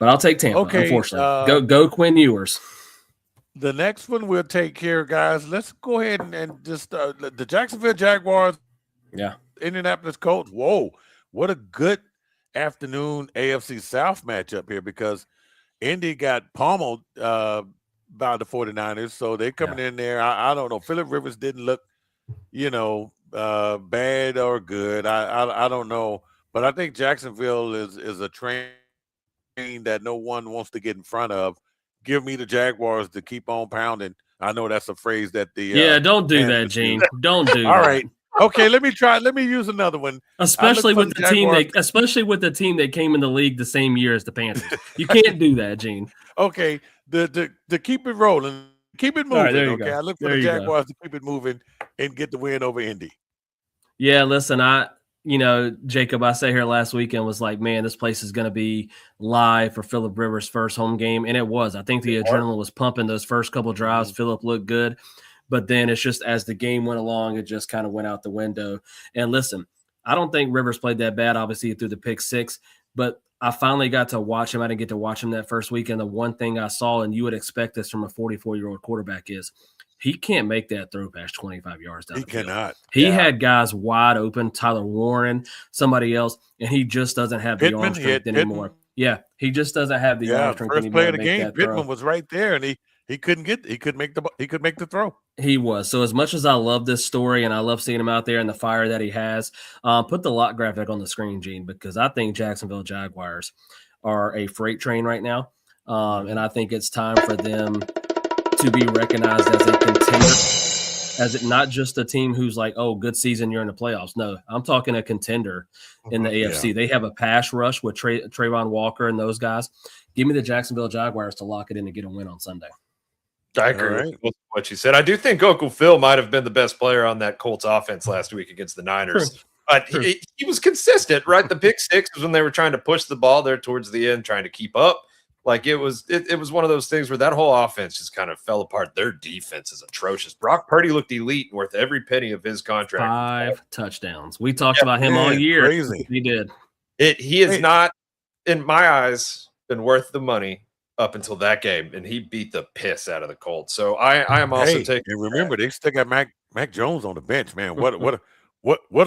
But I'll take Tampa, unfortunately. Go Quinn Ewers. The next one we'll take here, guys. Let's go ahead and just the Jacksonville Jaguars. Yeah. Indianapolis Colts. Whoa, what a good afternoon AFC South matchup here, because Indy got pummeled by the 49ers. So they're coming in there. I don't know. Phillip Rivers didn't look, bad or good. I don't know. But I think Jacksonville is a train that no one wants to get in front of. Give me the Jaguars to keep on pounding. I know that's a phrase that the don't do that, Gene. Don't do All that. right. Okay, let me try. Let me use another one. Especially with the team that came in the league the same year as the Panthers. You can't do that, Gene. Okay. The keep it rolling, keep it moving. Right, okay. I look for the Jaguars to keep it moving and get the win over Indy. Yeah, listen, Jacob, I sat here last weekend, was like, man, this place is going to be live for Phillip Rivers' first home game. And it was. I think the adrenaline was pumping those first couple of drives. Phillip looked good. But then it's just as the game went along, it just kind of went out the window. And listen, I don't think Rivers played that bad, obviously, through the pick six. But I finally got to watch him. I didn't get to watch him that first week. And the one thing I saw, and you would expect this from a 44-year-old quarterback, is he can't make that throw past 25 yards down the field. He cannot. He had guys wide open, Tyler Warren, somebody else, and he just doesn't have the arm strength anymore. Yeah, he just doesn't have the arm strength anymore. First play of the game, Pittman was right there, and he couldn't make the throw. He was. So as much as I love this story and I love seeing him out there and the fire that he has, put the lock graphic on the screen, Gene, because I think Jacksonville Jaguars are a freight train right now, and I think it's time for them to be recognized as a contender, as it not just a team who's like, oh, good season, you're in the playoffs. No, I'm talking a contender in the AFC. Yeah. They have a pass rush with Trayvon Walker and those guys. Give me the Jacksonville Jaguars to lock it in and get a win on Sunday. I agree with what you said. I do think Uncle Phil might have been the best player on that Colts offense last week against the Niners. True. But he was consistent, right? The pick six was when they were trying to push the ball there towards the end, trying to keep up. Like it was one of those things where that whole offense just kind of fell apart. Their defense is atrocious. Brock Purdy looked elite and worth every penny of his contract. 5 touchdowns. We talked about him all year. Crazy. He did. He is not, in my eyes, been worth the money up until that game, and he beat the piss out of the Colts. So I am also taking. And remember, they still got Mac Jones on the bench, man. What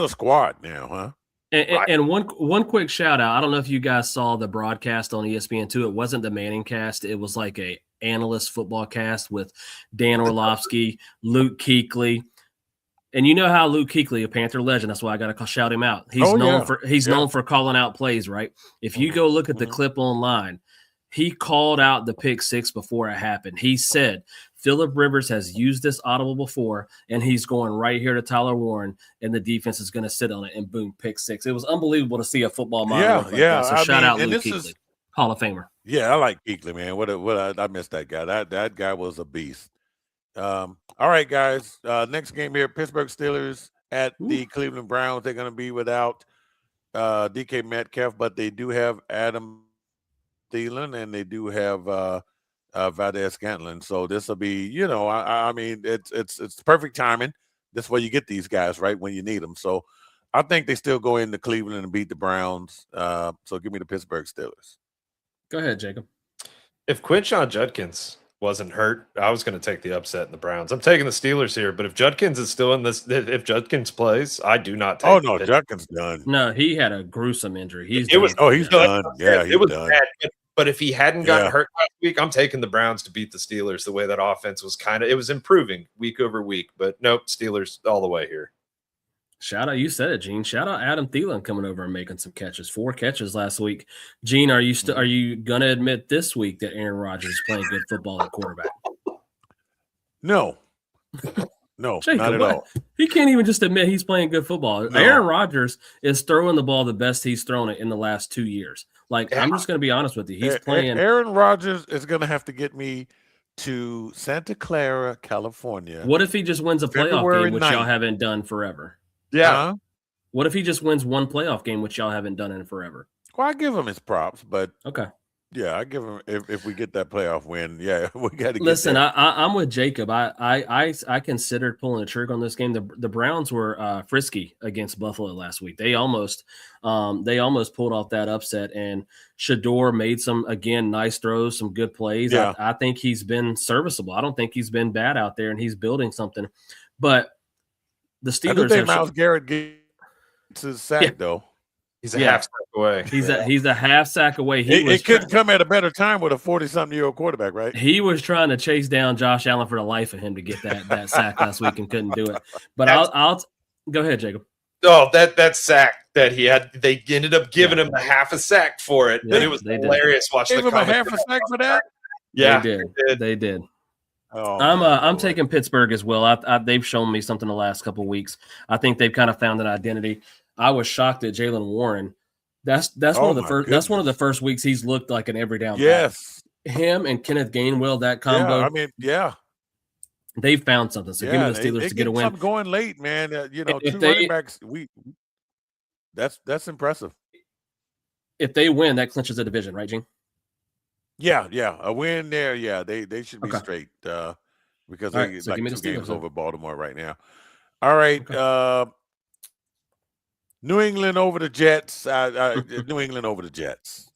a squad now, huh? And one quick shout out. I don't know if you guys saw the broadcast on ESPN2. It wasn't the Manning cast. It was like a analyst football cast with Dan Orlovsky, Luke Kuechly. And you know how Luke Kuechly, a Panther legend, that's why I got to shout him out. He's known for calling out plays, right? If you go look at the clip online, he called out the pick six before it happened. He said, Phillip Rivers has used this audible before, and he's going right here to Tyler Warren, and the defense is going to sit on it, and boom, pick six. It was unbelievable to see a football mind. So shout out Luke Kuechly, Hall of Famer. Yeah, I like Kuechly, man. I missed that guy. That guy was a beast. All right, guys. Next game here, Pittsburgh Steelers at the Cleveland Browns. They're going to be without DK Metcalf, but they do have Adam Thielen, and they do have Valdez-Scantling. So this will be, I mean, it's perfect timing. This is where you get these guys, right, when you need them. So I think they still go into Cleveland and beat the Browns. So give me the Pittsburgh Steelers. Go ahead, Jacob. If Quinshon Judkins wasn't hurt, I was going to take the upset in the Browns. I'm taking the Steelers here, but if Judkins is still in this, if Judkins plays, I do not take. Oh no, Judkins done. No, he had a gruesome injury. He's done. He's done. Yeah, it was done. Bad. But if he hadn't gotten hurt last week, I'm taking the Browns to beat the Steelers. The way that offense was it was improving week over week, but nope, Steelers all the way here. Shout out, you said it, Gene. Shout out Adam Thielen coming over and making some catches. 4 catches last week. Gene, are you gonna admit this week that Aaron Rodgers is playing good football at quarterback? No, Jacob, not at all. He can't even just admit he's playing good football. No. Aaron Rodgers is throwing the ball the best he's thrown it in the last 2 years. I'm just going to be honest with you. He's playing. Aaron Rodgers is going to have to get me to Santa Clara, California. What if he just wins a playoff game, which y'all haven't done forever? Yeah. What if he just wins one playoff game, which y'all haven't done in forever? Well, I give him his props, but okay. Yeah, I give him if we get that playoff win. Yeah, we got to. Listen, I'm with Jacob. I considered pulling the trigger on this game. The Browns were frisky against Buffalo last week. They almost pulled off that upset. And Shador made some nice throws, some good plays. Yeah. I think he's been serviceable. I don't think he's been bad out there, and he's building something. But the Steelers. I think Myles Garrett gets his sack though. He's a half sack away. He's a half sack away. It couldn't come at a better time with a 40-something-year-old quarterback, right? He was trying to chase down Josh Allen for the life of him to get that sack last week and couldn't do it. But I'll go ahead, Jacob. Oh, that sack that he had, they ended up giving him a half a sack for it. Yeah, and it was hilarious watching the a half a sack for that? Yeah, they did. Oh, I'm taking Pittsburgh as well. They've shown me something the last couple of weeks. I think they've kind of found an identity. I was shocked at Jaylen Warren. That's one of the first. That's one of the first weeks he's looked like an every down. Yes, him and Kenneth Gainwell, that combo. Yeah, I mean, yeah, they've found something. So give me the Steelers to get a win. Going late, man. Two running backs. That's impressive. If they win, that clinches the division, right, Gene? Yeah, a win there. Yeah, they should be straight because they like 2 games over Baltimore right now. All right. Okay. New England over the Jets. New England over the Jets.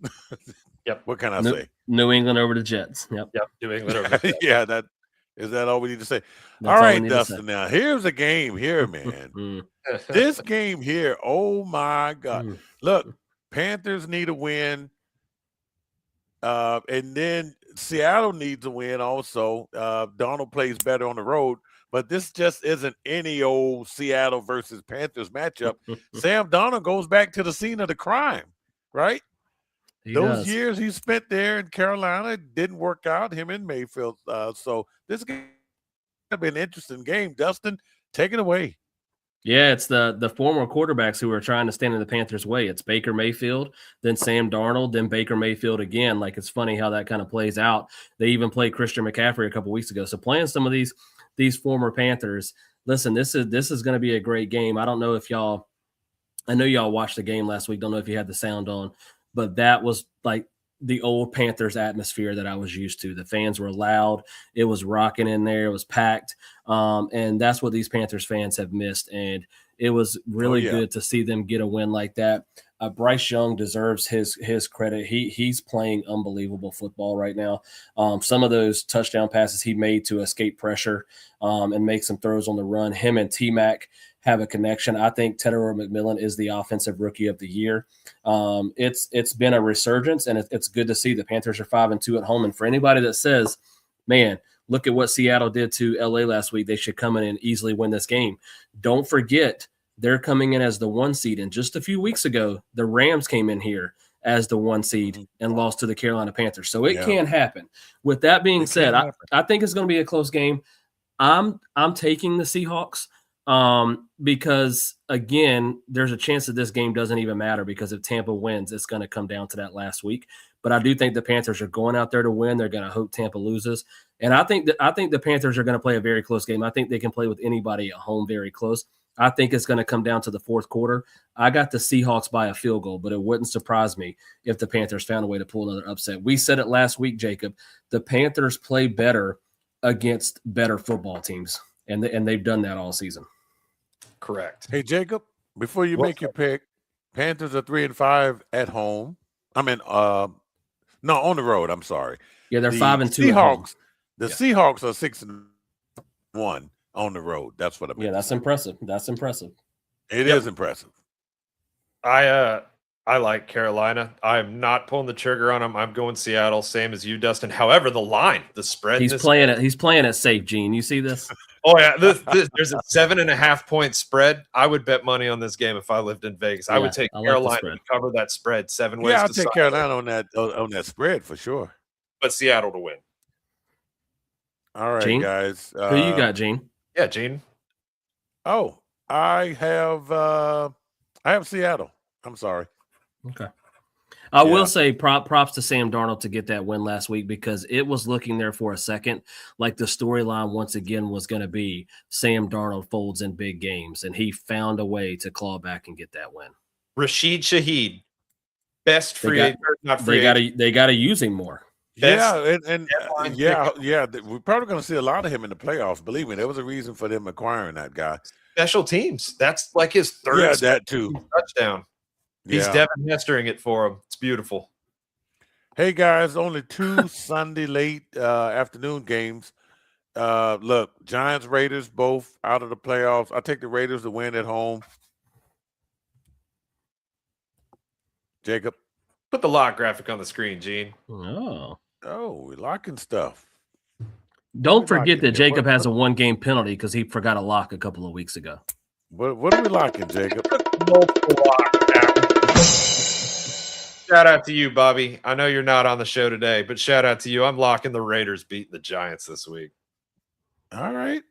Yep. What can I say? New England over the Jets. Yep. New England over the Jets. Yeah, that all we need to say. All right, Dustin. Now here's a game here, man. This game here. Oh my God! Look, Panthers need a win, and then Seattle needs a win also. Donald plays better on the road. But this just isn't any old Seattle versus Panthers matchup. Sam Darnold goes back to the scene of the crime, right? Those years he spent there in Carolina didn't work out, him and Mayfield. So this game has been an interesting game. Dustin, take it away. Yeah, it's the former quarterbacks who are trying to stand in the Panthers' way. It's Baker Mayfield, then Sam Darnold, then Baker Mayfield again. Like, it's funny how that kind of plays out. They even played Christian McCaffrey a couple weeks ago. So playing some of these former Panthers, listen, this is going to be a great game. I don't know if I know y'all watched the game last week. Don't know if you had the sound on, but that was like the old Panthers atmosphere that I was used to. The fans were loud. It was rocking in there. It was packed. And that's what these Panthers fans have missed. And It was really good to see them get a win like that. Bryce Young deserves his credit. He's playing unbelievable football right now. Some of those touchdown passes he made to escape pressure and make some throws on the run. Him and T-Mac have a connection. I think Tedder McMillan is the offensive rookie of the year. It's been a resurgence, and it's good to see. The Panthers are 5-2 at home. And for anybody that says, man, look at what Seattle did to LA last week, they should come in and easily win this game. Don't forget, they're coming in as the 1 seed. And just a few weeks ago, the Rams came in here as the 1 seed and lost to the Carolina Panthers. So it can happen. With that being said, I think it's going to be a close game. I'm taking the Seahawks because, again, there's a chance that this game doesn't even matter because if Tampa wins, it's going to come down to that last week. But I do think the Panthers are going out there to win. They're going to hope Tampa loses. And I think the Panthers are going to play a very close game. I think they can play with anybody at home very close. I think it's going to come down to the fourth quarter. I got the Seahawks by a field goal, but it wouldn't surprise me if the Panthers found a way to pull another upset. We said it last week, Jacob. The Panthers play better against better football teams, and they've done that all season. Correct. Hey, Jacob, before you make your pick, Panthers are 3-5 at home. I mean, no, on the road. I'm sorry. Yeah, they're 5-2. Seahawks. The Seahawks are 6-1 on the road. That's what I mean. Yeah, that's impressive. That's impressive. It is impressive. I like Carolina. I'm not pulling the trigger on them. I'm going Seattle, same as you, Dustin. However, the spread. He's playing it safe, Gene. You see this? Oh yeah, there's a 7.5 point spread. I would bet money on this game if I lived in Vegas. I would take Carolina to cover that spread 7 ways. Yeah, I'll take Carolina on that spread for sure. But Seattle to win. All right, Gene? guys. Who you got, Gene? Yeah, Gene. Oh, I have Seattle. I'm sorry. Okay. I will say props to Sam Darnold to get that win last week because it was looking there for a second like the storyline once again was going to be Sam Darnold folds in big games, and he found a way to claw back and get that win. Rashid Shaheed, best free agent, not free agent. They got to use him more. Yeah, we're probably going to see a lot of him in the playoffs. Believe me, there was a reason for them acquiring that guy. Special teams. That's like his third that too. touchdown. He's Devin Hestering it for him. It's beautiful. Hey, guys, only 2 Sunday late afternoon games. Look, Giants, Raiders, both out of the playoffs. I take the Raiders to win at home. Jacob? Put the lock graphic on the screen, Gene. Oh, we're locking stuff. Don't forget that Jacob has a 1-game penalty because he forgot a lock a couple of weeks ago. What are we locking, Jacob? Multiple locks now. Shout out to you, Bobby. I know you're not on the show today, but shout out to you. I'm locking the Raiders beating the Giants this week. All right.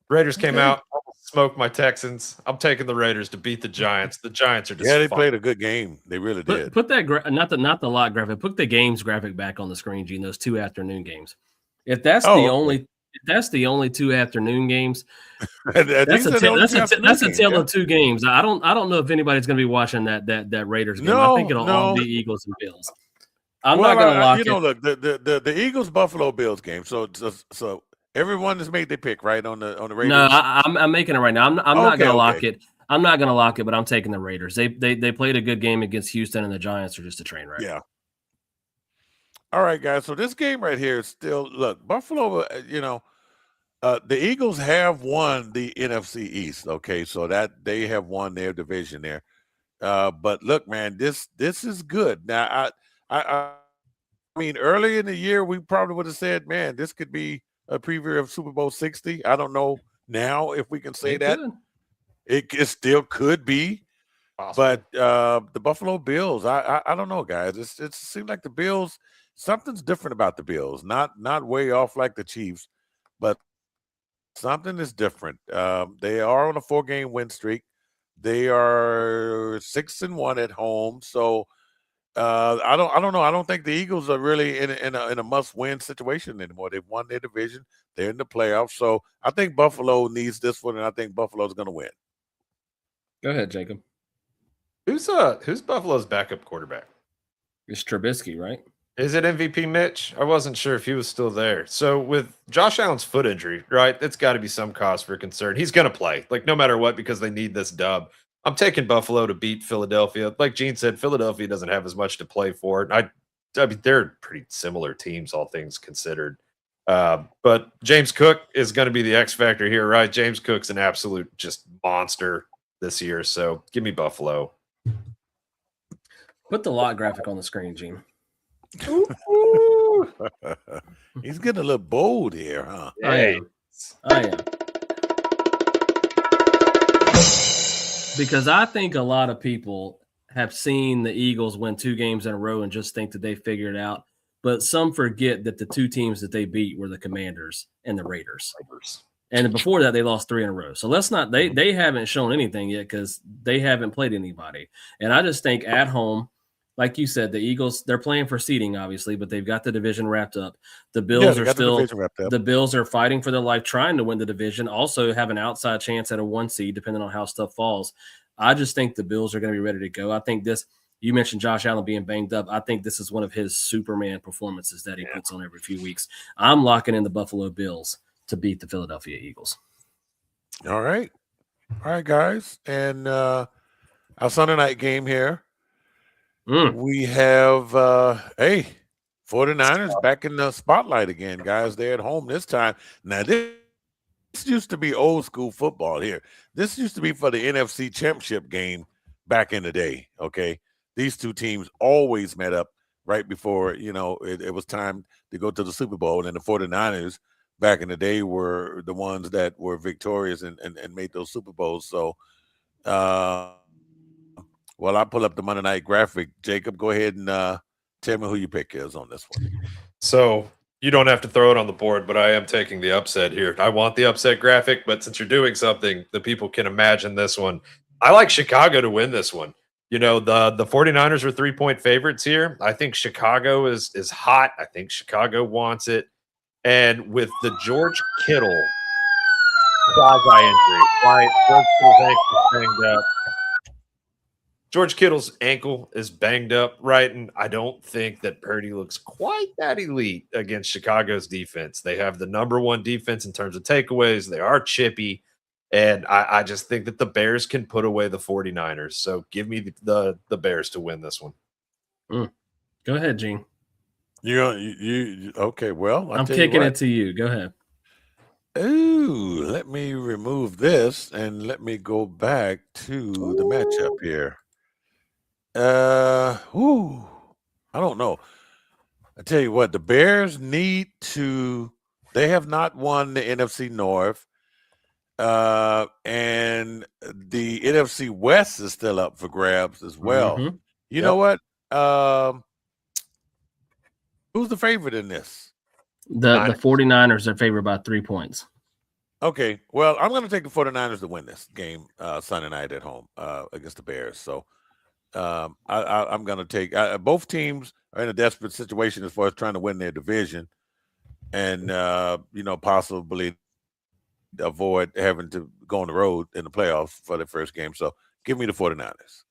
Raiders came out, smoked my Texans. I'm taking the Raiders to beat the Giants. The Giants are just they played a good game. They really did. Put that not the lot graphic. Put the games graphic back on the screen, Gene. Those 2 afternoon games. If that's the only 2 afternoon games, that's a tale of 2 games. I don't know if anybody's going to be watching that Raiders game. I think it'll all be Eagles and Bills. I'm not going to lock it. Look, the Eagles Buffalo Bills game. So everyone has made their pick, right, on the Raiders. No, I'm making it right now. I'm not going to lock it. I'm not going to lock it, but I'm taking the Raiders. They played a good game against Houston, and the Giants are just a train wreck. Yeah. All right, guys. So this game right here is still Buffalo. The Eagles have won the NFC East. Okay, so that they have won their division there. But look, man, this is good. Now, I mean, early in the year, we probably would have said, man, this could be a preview of Super Bowl 60. I don't know now if we can say that. It still could be. Awesome. But the Buffalo Bills, I don't know, guys. It seems like the Bills, something's different about the Bills. Not way off like the Chiefs, but something is different. They are on a 4-game win streak. They are 6-1 at home. So I don't know. I don't think the Eagles are really in a must-win situation anymore. They've won their division. They're in the playoffs. So I think Buffalo needs this one, and I think Buffalo's going to win. Go ahead, Jacob. Who's Buffalo's backup quarterback? It's Trubisky, right? Is it MVP Mitch? I wasn't sure if he was still there. So with Josh Allen's foot injury, right, it's got to be some cause for concern. He's going to play, like, no matter what, because they need this dub. I'm taking Buffalo to beat Philadelphia. Like Gene said, Philadelphia doesn't have as much to play for. I mean, they're pretty similar teams, all things considered. But James Cook is going to be the X factor here, right? James Cook's an absolute just monster this year. So give me Buffalo. Put the lot graphic on the screen, Gene. He's getting a little bold here, huh? I am. Because I think a lot of people have seen the Eagles win 2 games in a row and just think that they figured it out. But some forget that the 2 teams that they beat were the Commanders and the Raiders. And before that, they lost 3 in a row. So let's not – they haven't shown anything yet because they haven't played anybody. And I just think at home, like you said, the Eagles, they're playing for seeding, obviously, but they've got the division wrapped up. The Bills are still – the Bills are fighting for their life, trying to win the division, also have an outside chance at a 1 seed, depending on how stuff falls. I just think the Bills are going to be ready to go. I think this – you mentioned Josh Allen being banged up. I think this is one of his Superman performances that he puts on every few weeks. I'm locking in the Buffalo Bills to beat the Philadelphia Eagles. All right, guys. And our Sunday night game here, we have, 49ers back in the spotlight again, guys. They're at home this time. Now, this used to be old school football here. This used to be for the NFC Championship game back in the day, okay? These 2 teams always met up right before, it was time to go to the Super Bowl. And the 49ers back in the day were the ones that were victorious and made those Super Bowls. So, I'll pull up the Monday night graphic. Jacob, go ahead and tell me who your pick is on this one. So you don't have to throw it on the board, but I am taking the upset here. I want the upset graphic, but since you're doing something, the people can imagine this one. I like Chicago to win this one. The 49ers are 3-point favorites here. I think Chicago is hot. I think Chicago wants it. And with the George Kittle quasi-injury, right? George Kittle's ankle is banged up, right? And I don't think that Purdy looks quite that elite against Chicago's defense. They have the number 1 defense in terms of takeaways. They are chippy. And I just think that the Bears can put away the 49ers. So give me the Bears to win this one. Go ahead, Gene. You okay? Well, I'm kicking it to you. Go ahead. Ooh, let me remove this and let me go back to the matchup here. I don't know. I tell you what, the Bears need to. They have not won the NFC North. And the NFC West is still up for grabs as well. Mm-hmm. You know what? Who's the favorite in this? The 49ers are favored by 3 points. Okay. Well, I'm going to take the 49ers to win this game Sunday night at home against the Bears. So I'm going to take both teams are in a desperate situation as far as trying to win their division and, possibly avoid having to go on the road in the playoffs for their first game. So give me the 49ers.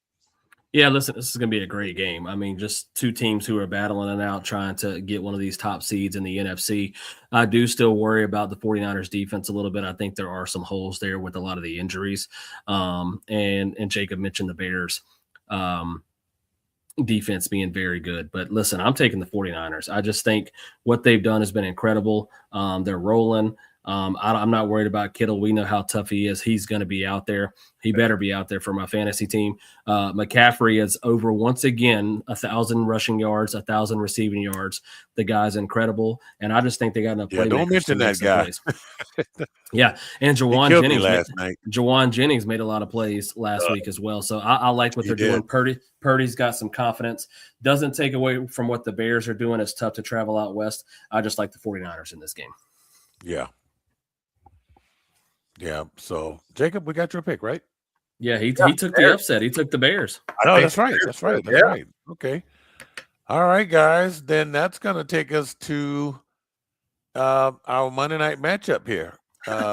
Yeah, listen, this is going to be a great game. I mean, just 2 teams who are battling it out, trying to get one of these top seeds in the NFC. I do still worry about the 49ers defense a little bit. I think there are some holes there with a lot of the injuries. And Jacob mentioned the Bears defense being very good. But listen, I'm taking the 49ers. I just think what they've done has been incredible. They're rolling. I'm not worried about Kittle. We know how tough he is. He's going to be out there. He better be out there for my fantasy team. McCaffrey is over once again 1,000 rushing yards, 1,000 receiving yards. The guy's incredible, and I just think they got enough. Yeah, don't mention that guy. Yeah, and Jawan Jennings made a lot of plays last week as well. So I like what they're doing. Purdy's got some confidence. Doesn't take away from what the Bears are doing. It's tough to travel out west. I just like the 49ers in this game. Yeah. Yeah. So, Jacob, we got your pick, right? Yeah, he took the upset. He took the Bears. Oh, that's right. That's right. Okay. All right, guys. Then that's going to take us to our Monday night matchup here,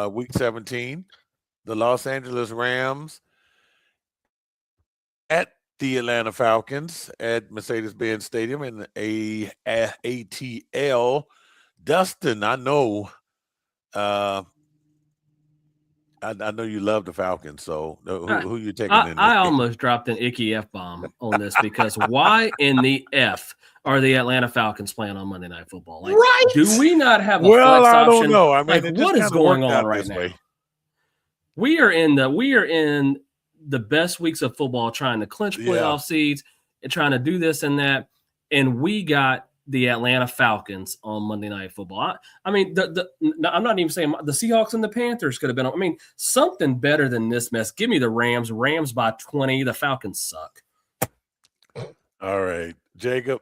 Week 17. The Los Angeles Rams at the Atlanta Falcons at Mercedes-Benz Stadium in the ATL. Dustin, I know I know you love the Falcons, so who you taking in this I game? almost dropped an icky F-bomb on this because why in the F are the Atlanta Falcons playing on Monday Night Football? Like, right? Do we not have a Well, flex I option? don't know. I mean, like, what is going on right now? Way. We are in the best weeks of football, trying to clinch playoff seeds and trying to do this and that, and we got the Atlanta Falcons on Monday Night Football. I'm not even saying the Seahawks and the Panthers could have been on. I mean, something better than this mess. Give me the Rams. Rams by 20. The Falcons suck. All right, Jacob.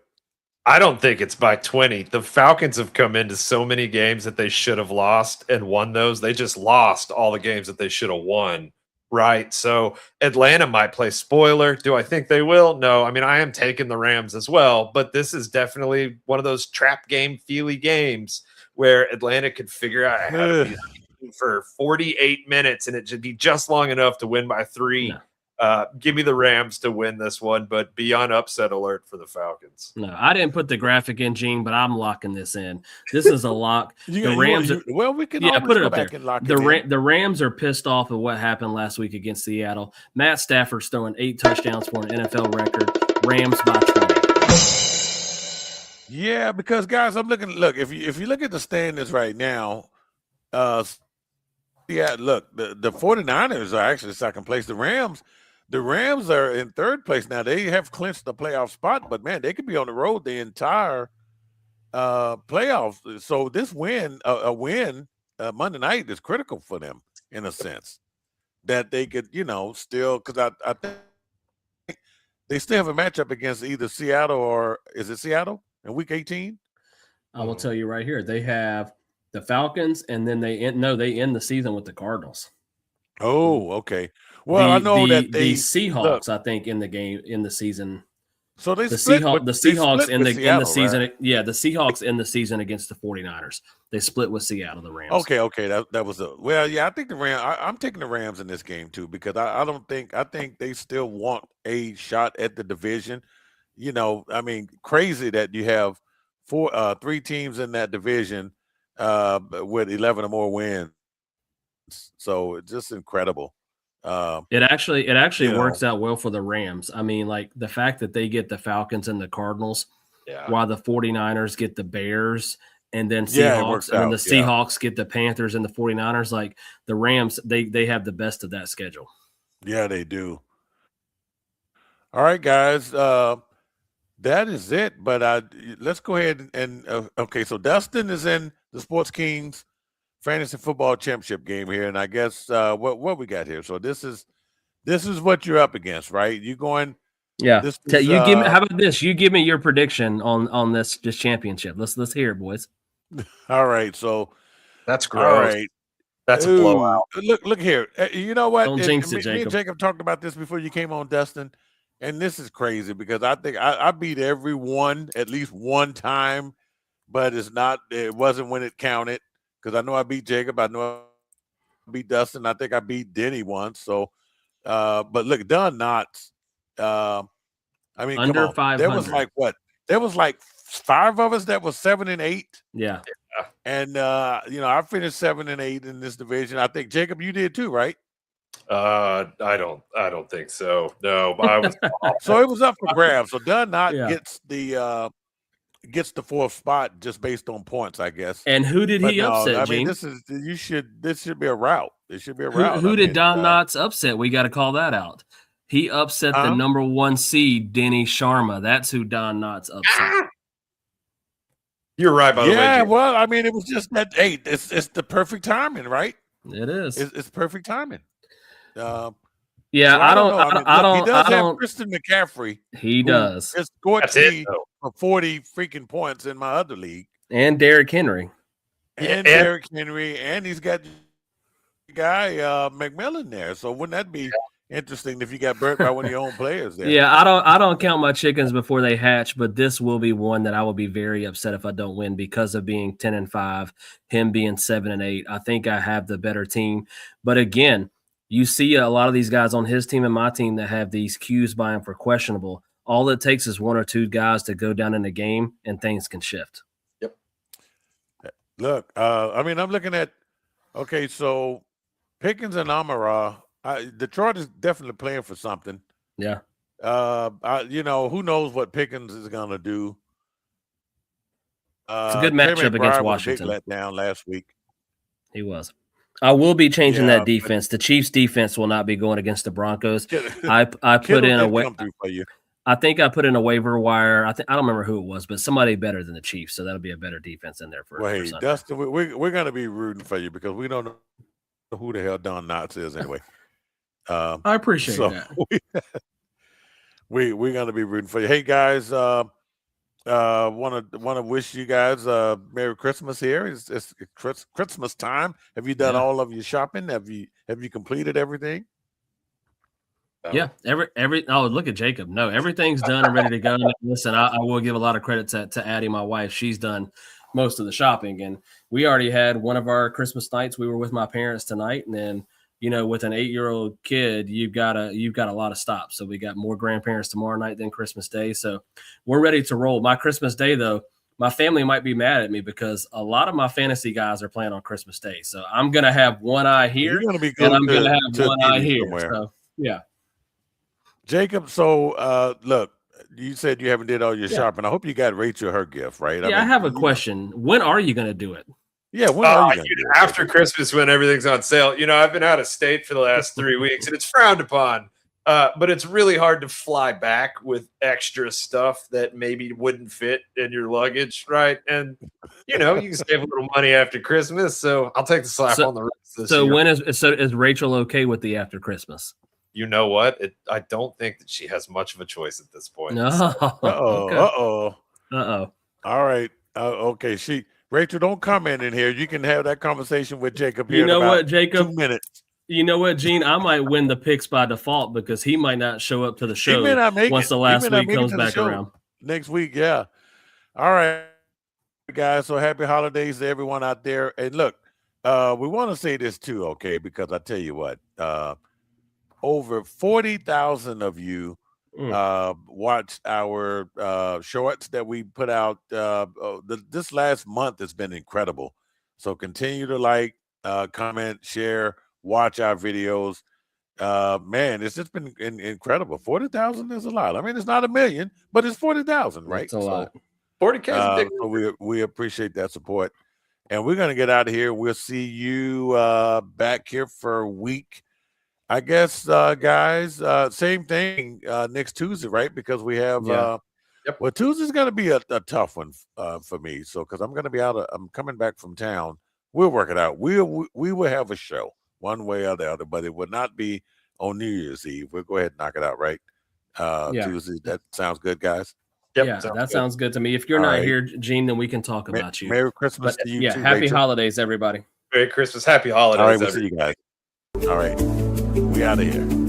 I don't think it's by 20. The Falcons have come into so many games that they should have lost and won those. They just lost all the games that they should have won. Right. So Atlanta might play spoiler. Do I think they will? No. I mean, I am taking the Rams as well, but this is definitely one of those trap game feely games where Atlanta could figure out how to be for 48 minutes and it should be just long enough to win by 3. No. Give me the Rams to win this one, but be on upset alert for the Falcons. No, I didn't put the graphic in, Gene, but I'm locking this in. This is a lock. The Rams. We can put it up back there. And lock the Rams are pissed off at what happened last week against Seattle. Matt Stafford's throwing 8 touchdowns for an NFL record. Rams by 20. Yeah, because guys, I'm looking. Look, if you look at the standings right now, look, the 49ers are actually second place. The Rams are in third place now. They have clinched the playoff spot, but man, they could be on the road the entire playoffs. So this win, a win Monday night, is critical for them in a sense that they could, still, because I think they still have a matchup against either Seattle or is it Seattle in Week 18? I will tell you right here, they have the Falcons, and then they end the season with the Cardinals. Oh, okay. Well, I know that the Seahawks, I think, in the season. So they the split. The Seahawks in the season, right? Yeah, the Seahawks in the season against the 49ers. They split with Seattle, the Rams. Okay, that was I think the Rams. I'm taking the Rams in this game too because I think they still want a shot at the division. I mean, crazy that you have 3 teams in that division with 11 or more wins. So it's just incredible. It actually works out well for the Rams. I mean, like the fact that they get the Falcons and the Cardinals, while the 49ers get the Bears and then Seahawks, and then the Seahawks get the Panthers and the 49ers. Like the Rams, they have the best of that schedule. Yeah, they do. All right, guys. That is it. But let's go ahead and okay. So Dustin is in the Sports Kings Fantasy Football Championship game here, and I guess what we got here. So this is what you're up against, right? You going? Yeah. Give me. How about this? You give me your prediction on this championship. Let's hear it, boys. All right. So that's gross. All right. That's a blowout. Look here. You know what? Don't jinx it, Jacob. Me and Jacob talked about this before you came on, Dustin. And this is crazy because I think I beat everyone at least one time, but it wasn't when it counted. Because I know I beat Jacob, I know I beat Dustin, I think I beat Denny once. So, but look, Don Knotts. I mean, under 500. There was like what? There was like 5 of us that was 7 and 8. Yeah. And I finished 7 and 8 in this division. I think Jacob, you did too, right? I don't think so. No, I was. So it was up for grabs. So Don Knott gets the 4th spot just based on points, I guess. And who did he upset? I mean, this should be a route. It should be a route. Who did Don Knotts upset? We got to call that out. He upset the number 1 seed, Denny Sharma. That's who Don Knotts upset. You're right, by the way. Yeah, well, I mean, it was just that. Hey, it's the perfect timing, right? It is. It's perfect timing. Yeah, so I don't. He does have Christian McCaffrey. He does. Just scored me for 40 freaking points in my other league. And Derrick Henry. And Derrick Henry, and he's got the guy McMillan there. So wouldn't that be interesting if you got burnt by one of your own players there? Yeah, I don't count my chickens before they hatch, but this will be one that I will be very upset if I don't win because of being 10 and 5, him being 7 and 8. I think I have the better team, but again, You see a lot of these guys on his team and my team that have these cues by him for questionable. All it takes is one or two guys to go down in the game, and things can shift. Yep. Look, I mean, I'm looking at okay, so Pickens and Amara. Detroit is definitely playing for something. Yeah. Who knows what Pickens is going to do. It's a good matchup against Washington. Was a big letdown last week. He was. I will be changing that defense. The Chiefs' defense will not be going against the Broncos. I put in I think I put in a waiver wire. I don't remember who it was, but somebody better than the Chiefs. So that'll be a better defense in there for. Well, hey, Dustin, we're going to be rooting for you because we don't know who the hell Don Knotts is anyway. I appreciate that. We're going to be rooting for you. Hey guys, want to wish you guys Merry Christmas here. It's Christmas time. Have you done all of your shopping? Have you completed everything? Yeah, look at Jacob. No, everything's done and ready to go. Listen, I will give a lot of credit to Addie, my wife. She's done most of the shopping, and we already had one of our Christmas nights. We were with my parents tonight, and then with an 8-year-old kid, you've got a lot of stops. So we got more grandparents tomorrow night than Christmas Day. So we're ready to roll. My Christmas Day, though, my family might be mad at me because a lot of my fantasy guys are playing on Christmas Day. So I'm gonna have one eye here, and I'm gonna have one eye here. So yeah. Jacob, so look, you said you haven't did all your shopping. I hope you got Rachel her gift, right? Yeah, I have a question. When are you going to do it? Yeah, when are you going to do it? After Christmas when everything's on sale. I've been out of state for the last 3 weeks, and it's frowned upon. But it's really hard to fly back with extra stuff that maybe wouldn't fit in your luggage, right? And, you can save a little money after Christmas, so I'll take the slap on the wrist this year. Is Rachel okay with the after Christmas? You know what? I don't think that she has much of a choice at this point. No. Uh-oh. All right. Okay. Rachel, don't comment in here. You can have that conversation with Jacob here. You know what, Jacob? 2 minutes. You know what, Gene? I might win the picks by default because he might not show up to the show once the last week comes back around. Next week, yeah. All right, guys. So happy holidays to everyone out there. And look, we want to say this too, okay? Because I tell you what, over 40,000 of you watched our shorts that we put out. This last month has been incredible. So continue to like, comment, share, watch our videos. Man, it's just been incredible. 40,000 is a lot. I mean, it's not a million, but it's 40,000, right? It's a lot. 40K. So we appreciate that support. And we're going to get out of here. We'll see you back here for week. I guess, guys, same thing next Tuesday, right? Because we have, well, Tuesday's going to be a tough one for me. So, because I'm going to be I'm coming back from town. We'll work it out. We will have a show one way or the other, but it would not be on New Year's Eve. We'll go ahead and knock it out, right? Tuesday. That sounds good, guys. Yep, yeah, that sounds good to me. If you're not here, Gene, then we can talk about you. Merry Christmas to you too, happy Rachel. Holidays, everybody. Merry Christmas. Happy holidays. All right, we'll see you guys. All right. We out of here.